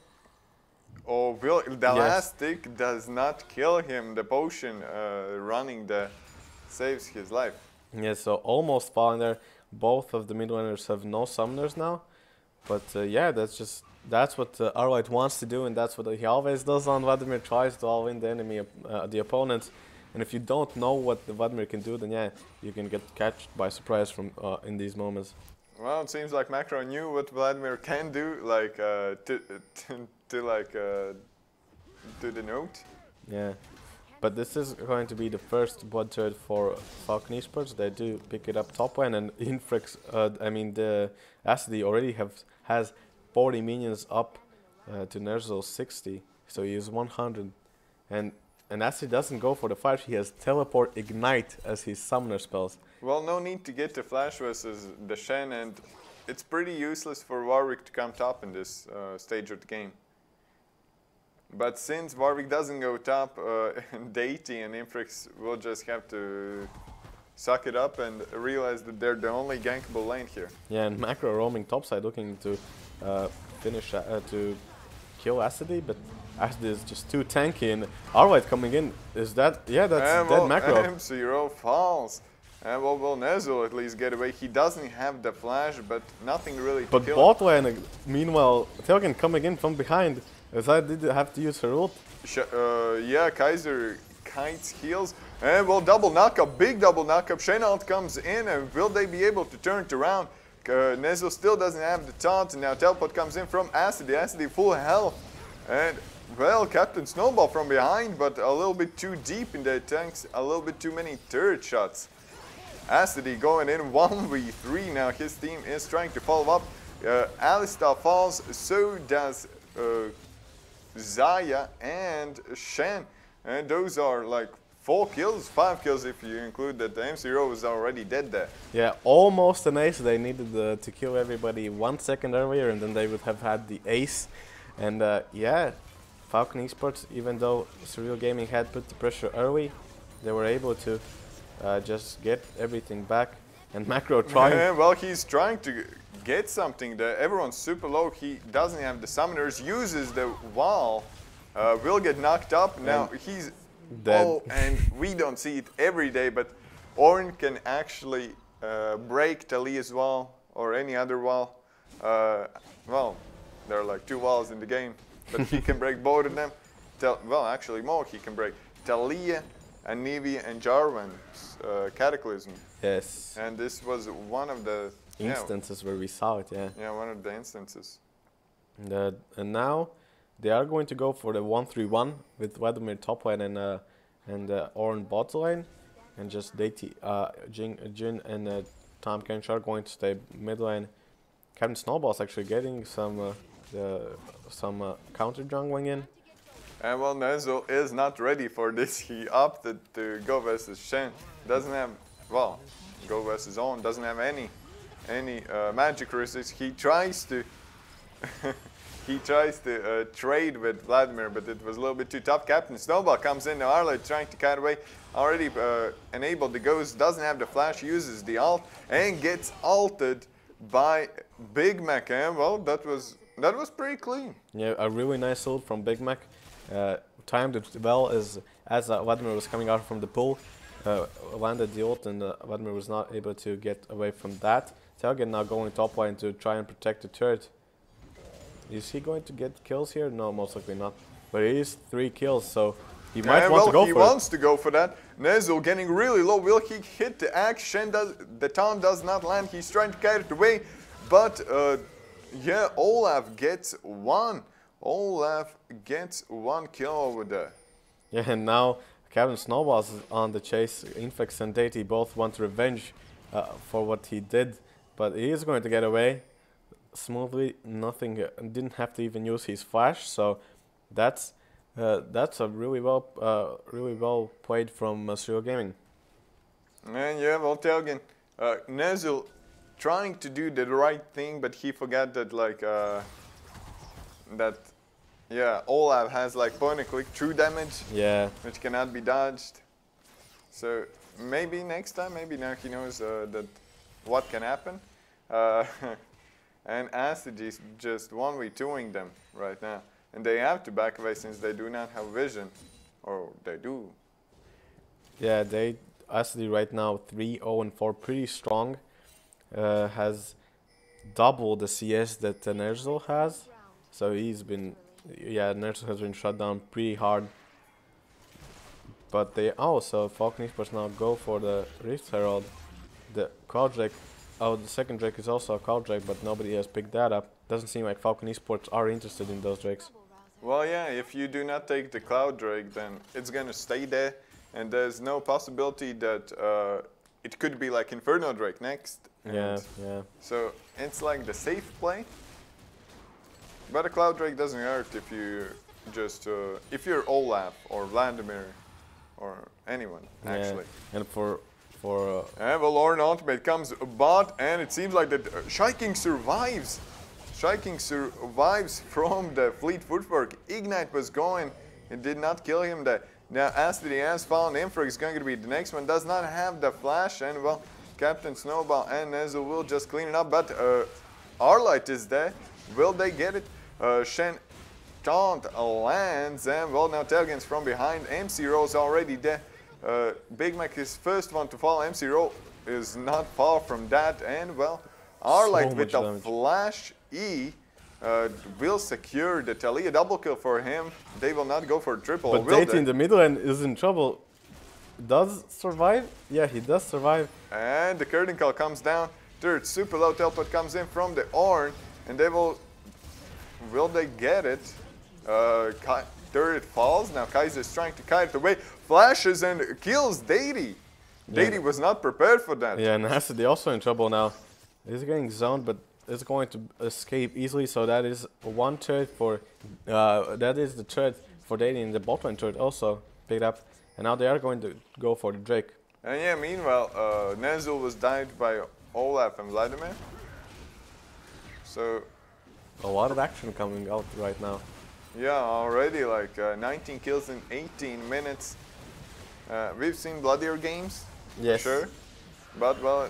Oh, the last tick does not kill him. The potion running saves his life. Yeah, so almost falling there. Both of the mid laners have no summoners now. But yeah, that's what Arlight wants to do, and that's what he always does on Vladimir. Tries to all-in the enemy, the opponent. And if you don't know what the Vladimir can do, then yeah, you can get catched by surprise from in these moments. Well, it seems like Macro knew what Vladimir can do, like to the note. Yeah. But this is going to be the first blood turret for Falcon eSports. They do pick it up top lane, and Infrex, the Acidy already has 40 minions up to Nerzel's 60, so he is 100. And Acidy doesn't go for the flash, he has Teleport Ignite as his summoner spells. Well, no need to get the flash versus the Shen, and it's pretty useless for Warwick to come top in this stage of the game. But since Warwick doesn't go top, Deity and Infrex will just have to suck it up and realize that they're the only gankable lane here. Yeah, and Macro roaming topside looking to to kill Acidy, but Acidy is just too tanky, and Arlight coming in, is that, yeah, that's dead Macro. M0 falls. And well, will Nezel at least get away? He doesn't have the flash, but nothing really to But kill bot lane, meanwhile, Teogen coming in from behind, as I did have to use her ult. Yeah, Kaiser kites heals, and well, double knockup, big double knockup. Shenalt comes in, and will they be able to turn it around? Nezel still doesn't have the taunt, and now Teleport comes in from Acidy. Acidy full health, and well, Captain Snowball from behind, but a little bit too deep in their tanks, a little bit too many turret shots. Acidy going in 1v3 now. His team is trying to follow up. Alistar falls, so does Zaya and Shen. And those are like 4 kills, 5 kills if you include that the M0 was already dead there. Yeah, almost an ace. They needed to kill everybody 1 second earlier, and then they would have had the ace. And yeah, Falcon eSports, even though Surreal Gaming had put the pressure early, they were able to just get everything back. And Macro trying. Well, he's trying to get something there. Everyone's super low. He doesn't have the summoners, uses the wall, will get knocked up. Now he's dead. Oh, and we don't see it every day, but Ornn can actually break Talia's wall or any other wall. Well, there are like 2 walls in the game, but he can break both of them. Well, actually more he can break. Talia, Anivia, and Jarvan's Cataclysm. Yes. And this was one of the instances where we saw it, yeah. Yeah, one of the instances. And now they are going to go for the 1-3-1 with Vladimir top lane and Ornn bot lane, and just Jin and Tom Kench are going to stay mid lane. Captain Snowball's actually getting some counter jungling in. And well, Nezel is not ready for this. He opted to go versus Shen. Doesn't have, well, go versus Ornn. Doesn't have any magic resist. He tries to trade with Vladimir, but it was a little bit too tough. Captain Snowball comes in. Now Arlo trying to cut away. Already enabled the ghost. Doesn't have the flash. Uses the ult and gets ulted by Big Mac. And well, that was pretty clean. Yeah, a really nice ult from Big Mac. Timed it well as Vladimir was coming out from the pool. Landed the ult, and Vladimir was not able to get away from that. Telgen now going top lane to try and protect the turret. Is he going to get kills here? No, most likely not. But it is 3 kills, so he might want to go for it. He wants to go for that. Nezel getting really low. Will he hit the axe? Shen does. The taunt does not land. He's trying to carry it away. But yeah, Olaf gets 1. Olaf gets 1 kill over there. Yeah, and now Captain Snowball's on the chase. Inflex and Deity both want revenge for what he did. But he is going to get away smoothly. Nothing, didn't have to even use his flash. So that's a really well played from Surreal Gaming. And yeah, well, Telgen, Nezel trying to do the right thing, but he forgot that yeah, Olaf has like point and click true damage, yeah, which cannot be dodged. So maybe next time, maybe now he knows that what can happen. And Acid is just 1v2ing them right now, and they have to back away since they do not have vision, or they do. Yeah, Acid right now 3-0-4, pretty strong. Has double the CS that Nerzel has, so he's been, yeah, Nerzel has been shut down pretty hard. But they also, Falcon eSports now go for the Rift Herald. The Cloud Drake, the second Drake is also a Cloud Drake, but nobody has picked that up. Doesn't seem like Falcon eSports are interested in those Drakes. Well, yeah, if you do not take the Cloud Drake, then it's going to stay there, and there's no possibility that it could be like Inferno Drake next. Yeah, yeah. So it's like the safe play, but a Cloud Drake doesn't hurt if you just, if you're Olaf or Vladimir or anyone, actually. And for Valorn ultimate comes bot, and it seems like that Shiking survives. Shiking survives from the fleet footwork. Ignite was going, it did not kill him there. Now Astrid has found Infra is going to be the next one, does not have the flash, and well, Captain Snowball and Nezu will just clean it up, but Arlight is there. Will they get it? Shen taunt lands, and well, now Telgen's from behind. MC Rose already there. Big Mac is first one to fall. MC Rose is not far from that, and well, Arlight with a flash E will secure the Talia double kill for him. They will not go for triple. But Data in the middle and is in trouble. Does survive? Yeah, he does survive. And the curtain call comes down. Third super low teleport comes in from the Ornn, and they will they get it? Third falls. Now Kaiser is trying to kite it away. Flashes and kills Dady. Dady was not prepared for that. Yeah, and Hassady also in trouble now. He's getting zoned, but is going to escape easily. So that is one turret for that is the turret for Dady, and the bot lane turret also picked up. And now they are going to go for the Drake. And yeah, meanwhile, Nezul was died by Olaf and Vladimir. So a lot of action coming out right now. Yeah, already like 19 kills in 18 minutes. We've seen bloodier games, yes, for sure. But well,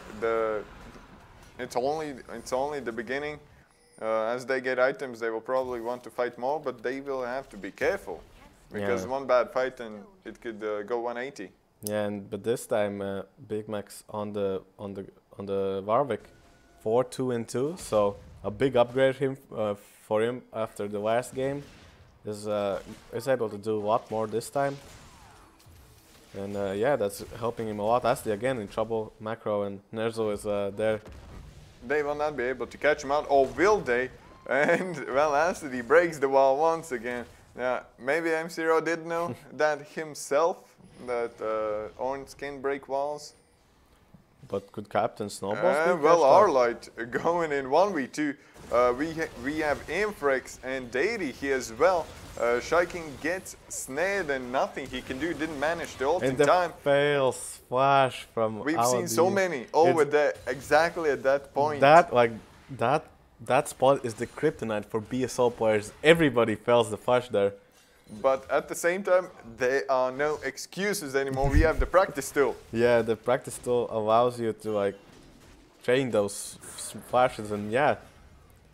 it's only the beginning. As they get items, they will probably want to fight more, but they will have to be careful because one bad fight and it could go 180. Yeah, but this time Big Mac's on the Warwick, 4-2-2. So a big upgrade for him after the last game. Is able to do a lot more this time. And yeah, that's helping him a lot. Ashley again in trouble. Macro and Nerzo is there. They will not be able to catch him out, or will they? And well, Ashley breaks the wall once again. Yeah, maybe M0 did know that himself, that Orange can break walls. But could Captain Snowball well, Arlight going in 1v2. We have Infrex and Dady here as well. Shiking gets snared and nothing he can do. Didn't manage the ult in time. Fails flash from. We've seen so many over there exactly at that point. That spot is the kryptonite for BSL players. Everybody fails the flash there. But at the same time, there are no excuses anymore. We have the practice tool. Yeah, the practice tool allows you to like train those flashes, and yeah,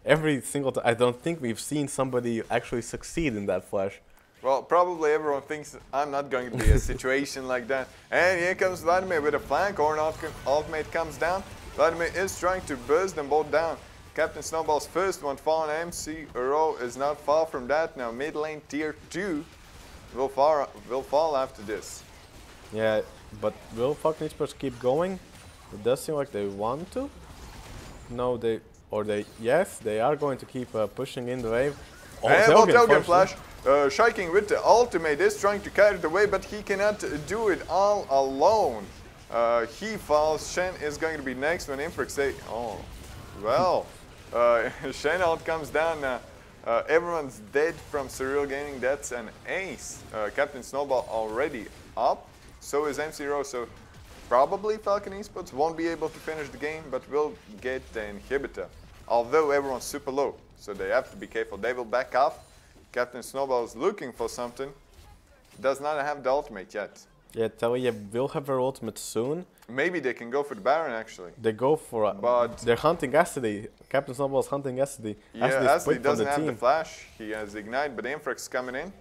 every single time. I don't think we've seen somebody actually succeed in that flash. Well, probably everyone thinks I'm not going to be a situation like that. And here comes Vladimir with a flank. Ornn ultimate comes down. Vladimir is trying to burst them both down. Captain Snowball's first one fallen. MC Ro is not far from that. Now mid lane tier 2 will fall after this. Yeah, but will fucking eSports keep going? It does seem like they want to. No, yes, they are going to keep pushing in the wave. Oh, and Telgen flash. Shiking with the ultimate is trying to carry it away, but he cannot do it all alone. He falls. Shen is going to be next when Infrex say, oh, well. Shen out comes down. Everyone's dead from Surreal Gaming. That's an ace. Captain Snowball already up. So is MC0. So probably Falcon eSports won't be able to finish the game, but will get the inhibitor. Although everyone's super low, so they have to be careful. They will back up. Captain Snowball is looking for something. Does not have the ultimate yet. Yeah, Talia will have her ultimate soon. Maybe they can go for the Baron actually. They go for but they're hunting Acidy. Captain Snowball is hunting Acidy. Yeah, Acidy doesn't have the flash. He has Ignite, but Infrex is coming in.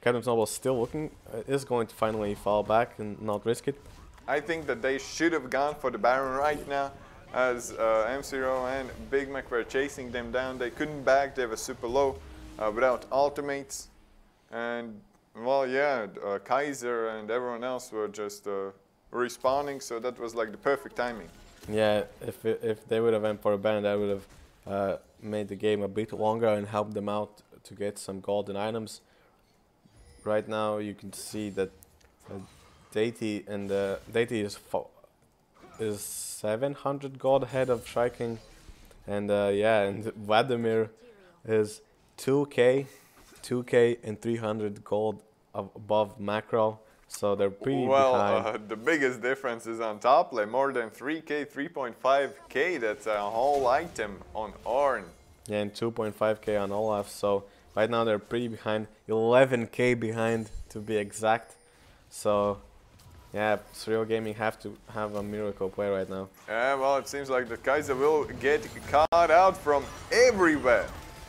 Captain Snowball still looking, is going to finally fall back and not risk it. I think that they should have gone for the Baron right now, as M0 and Big Mac were chasing them down. They couldn't back, they were super low without ultimates. And well, yeah, Kaiser and everyone else were just respawning, so that was like the perfect timing. Yeah, if they would have went for a Baron, that would have made the game a bit longer and helped them out to get some golden items. Right now you can see that Deity is 700 gold ahead of Striking, and and Vladimir is 2k and 300 gold above Macro, so they're pretty behind. The biggest difference is on top lane, more than 3k, 3.5k. That's a whole item on Ornn. Yeah, and 2.5k on Olaf. So right now they're pretty behind, 11k behind to be exact. So yeah, Surreal Gaming have to have a miracle play right now. Yeah, well, it seems like the Kaiser will get caught out from everywhere.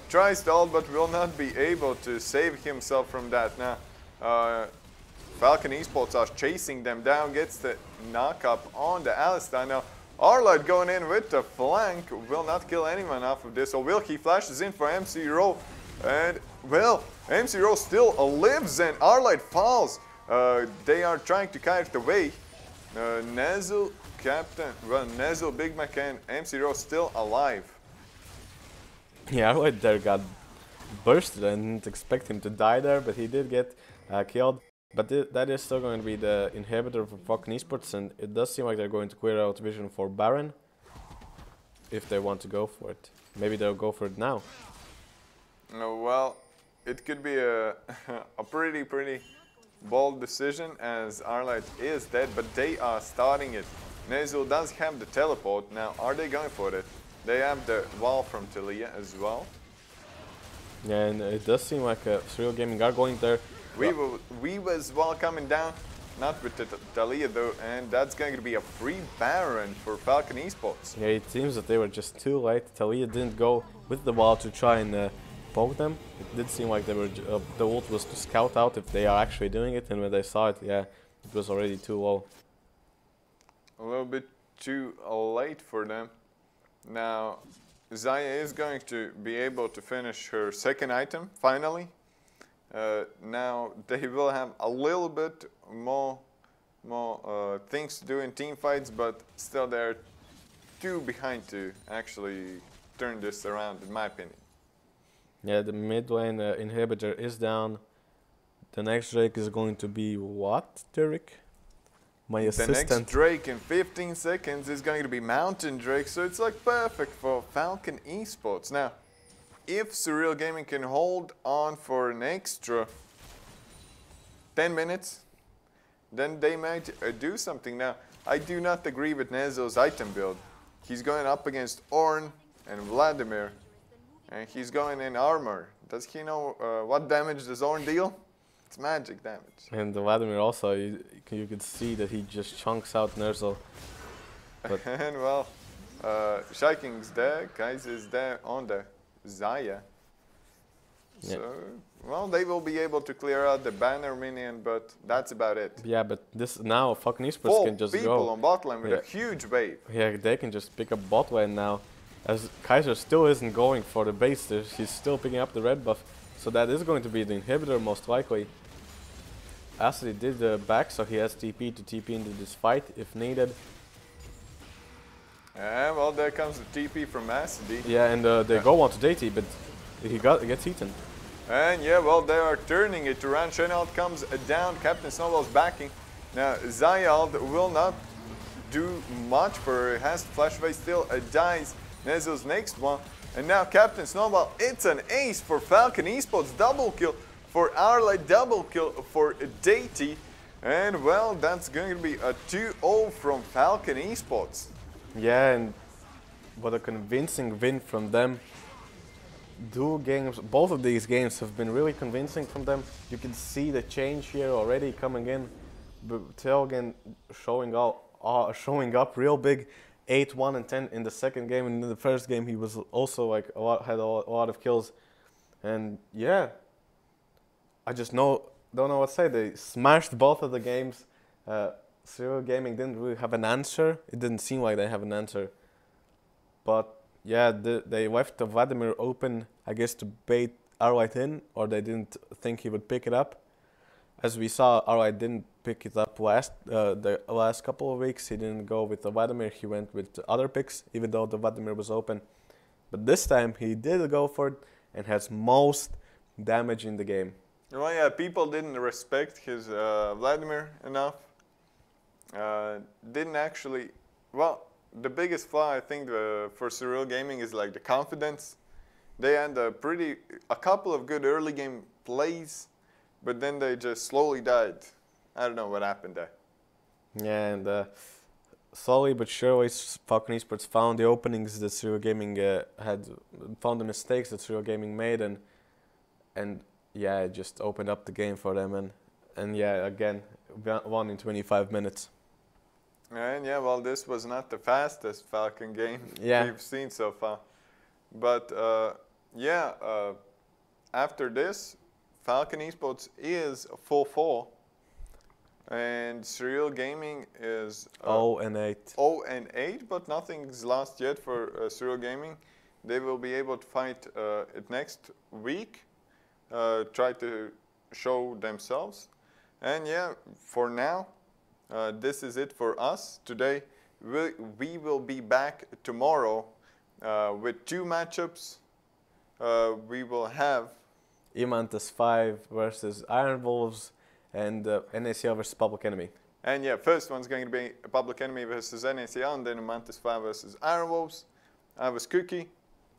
Tries to ult, but will not be able to save himself from that. Now, Falcon eSports are chasing them down, gets the knock up on the Alistar. Now, Arlight going in with the flank, will not kill anyone off of this. So will he flashes in for MC Rowe, and well, MC Rowe still lives and Arlight falls. They are trying to kite away. Nezel, Captain, well, Nezel, Big Mac and MC Rowe still alive. Yeah, Arlight there got bursted. I didn't expect him to die there, but he did get killed. But that is still going to be the inhibitor for Falcon eSports, and it does seem like they're going to clear out vision for Baron if they want to go for it. Maybe they'll go for it now. Well, it could be a pretty bold decision, as Arlight is dead, but they are starting it. Nezel does have the teleport. Now, are they going for it? They have the wall from Talia as well. Yeah, and it does seem like Surreal Gaming are going there. We was well coming down, not with the Talia though, and that's going to be a free Baron for Falcon eSports. Yeah, it seems that they were just too late. Talia didn't go with the wall to try and poke them. It did seem like they were the ult was to scout out if they are actually doing it, and when they saw it, yeah, it was already too low. A little bit too late for them. Now, Xayah is going to be able to finish her second item, finally. Now, they will have a little bit more things to do in team fights, but still they're too behind to actually turn this around, in my opinion. Yeah, the mid lane inhibitor is down. The next Drake is going to be what, Derek? My assistant. The next Drake in 15 seconds is going to be Mountain Drake, so it's like perfect for Falcon eSports. Now, if Surreal Gaming can hold on for an extra 10 minutes, then they might do something. Now, I do not agree with Nezel's item build. He's going up against Ornn and Vladimir, and he's going in armor. Does he know what damage does Ornn deal? It's magic damage. And Vladimir also, you could see that he just chunks out Nezel. And well, Shiking's there, Kaiser's there on the Xayah. Yeah. So, well, they will be able to clear out the banner minion, but that's about it. Yeah, but this now Falcon eSports can just go. 4 people on bot lane with a huge wave. Yeah, they can just pick up bot lane now. As Kaiser still isn't going for the base, he's still picking up the red buff. So that is going to be the inhibitor most likely. Acid did the back, so he has TP to TP into this fight if needed. And well, there comes the TP from Acid. Yeah, and they go on to Deity, but he gets eaten. And yeah, well, they are turning it around. Shenald comes down, Captain Snowball's backing. Now, Xayah will not do much for her. Has flash away, still dies. Nezel's next one. And now Captain Snowball, it's an ace for Falcon eSports. Double kill for Arlight, double kill for Deity. And well, that's going to be a 2-0 from Falcon eSports. Yeah, and what a convincing win from them. Both of these games have been really convincing from them. You can see the change here already coming in. Telgen showing up real big. 8-1 and 10 in the second game, and in the first game he was also like had a lot of kills, and yeah, I just don't know what to say. They smashed both of the games. Surreal Gaming didn't really have an answer. It didn't seem like they have an answer, but yeah, they left the Vladimir open, I guess, to bait Arlight in, or they didn't think he would pick it up. As we saw, Arlight didn't pick it up the last couple of weeks. He didn't go with the Vladimir. He went with the other picks, even though the Vladimir was open. But this time he did go for it and has most damage in the game. Well, yeah, people didn't respect his Vladimir enough. Didn't actually. Well, the biggest flaw I think for Surreal Gaming is like the confidence. They had a couple of good early game plays, but then they just slowly died. I don't know what happened there. Yeah, and slowly but surely Falcon Esports found the openings that Surreal Gaming found the mistakes that Surreal Gaming made, and yeah, it just opened up the game for them, and yeah, again, won in 25 minutes. And yeah, well, this was not the fastest Falcon game we've seen so far. But yeah, after this, Falcon Esports is 4-4. And Surreal Gaming is 0-8. 0-8, but nothing's lost yet for Surreal Gaming. They will be able to fight it next week, try to show themselves. And yeah, for now, this is it for us today. We will be back tomorrow with 2 matchups. We will have Imantas 5 versus Iron Wolves, and NACL versus Public Enemy. And yeah, first one's going to be Public Enemy versus NACL, and then Mantis 5 versus Iron Wolves. I was Cookie.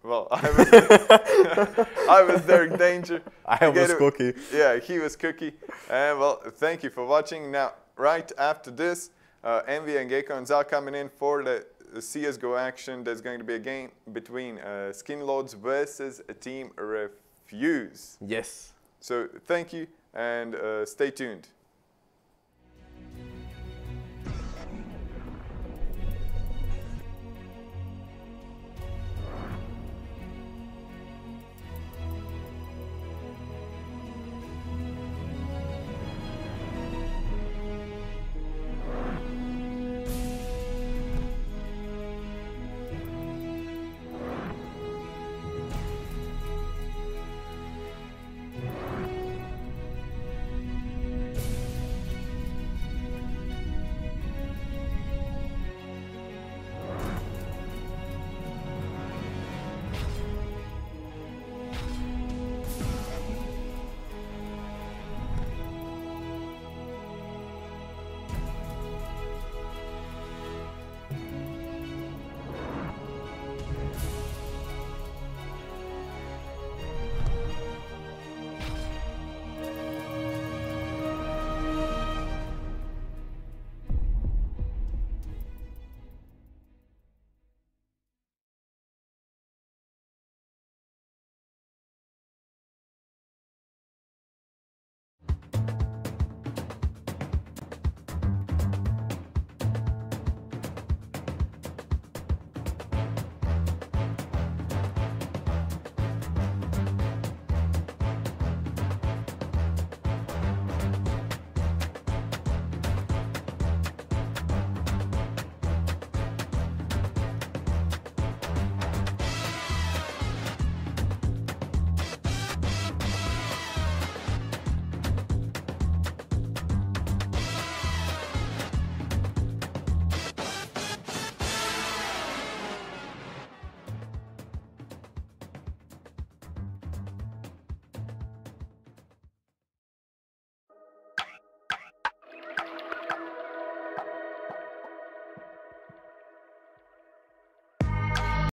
Well, I was Derek Danger. I was Cookie. Yeah, he was Cookie. And well, thank you for watching. Now, right after this, Envy and Gaycons are coming in for the CSGO action. There's going to be a game between Skinlords versus Team Refuse. Yes. So thank you, and stay tuned.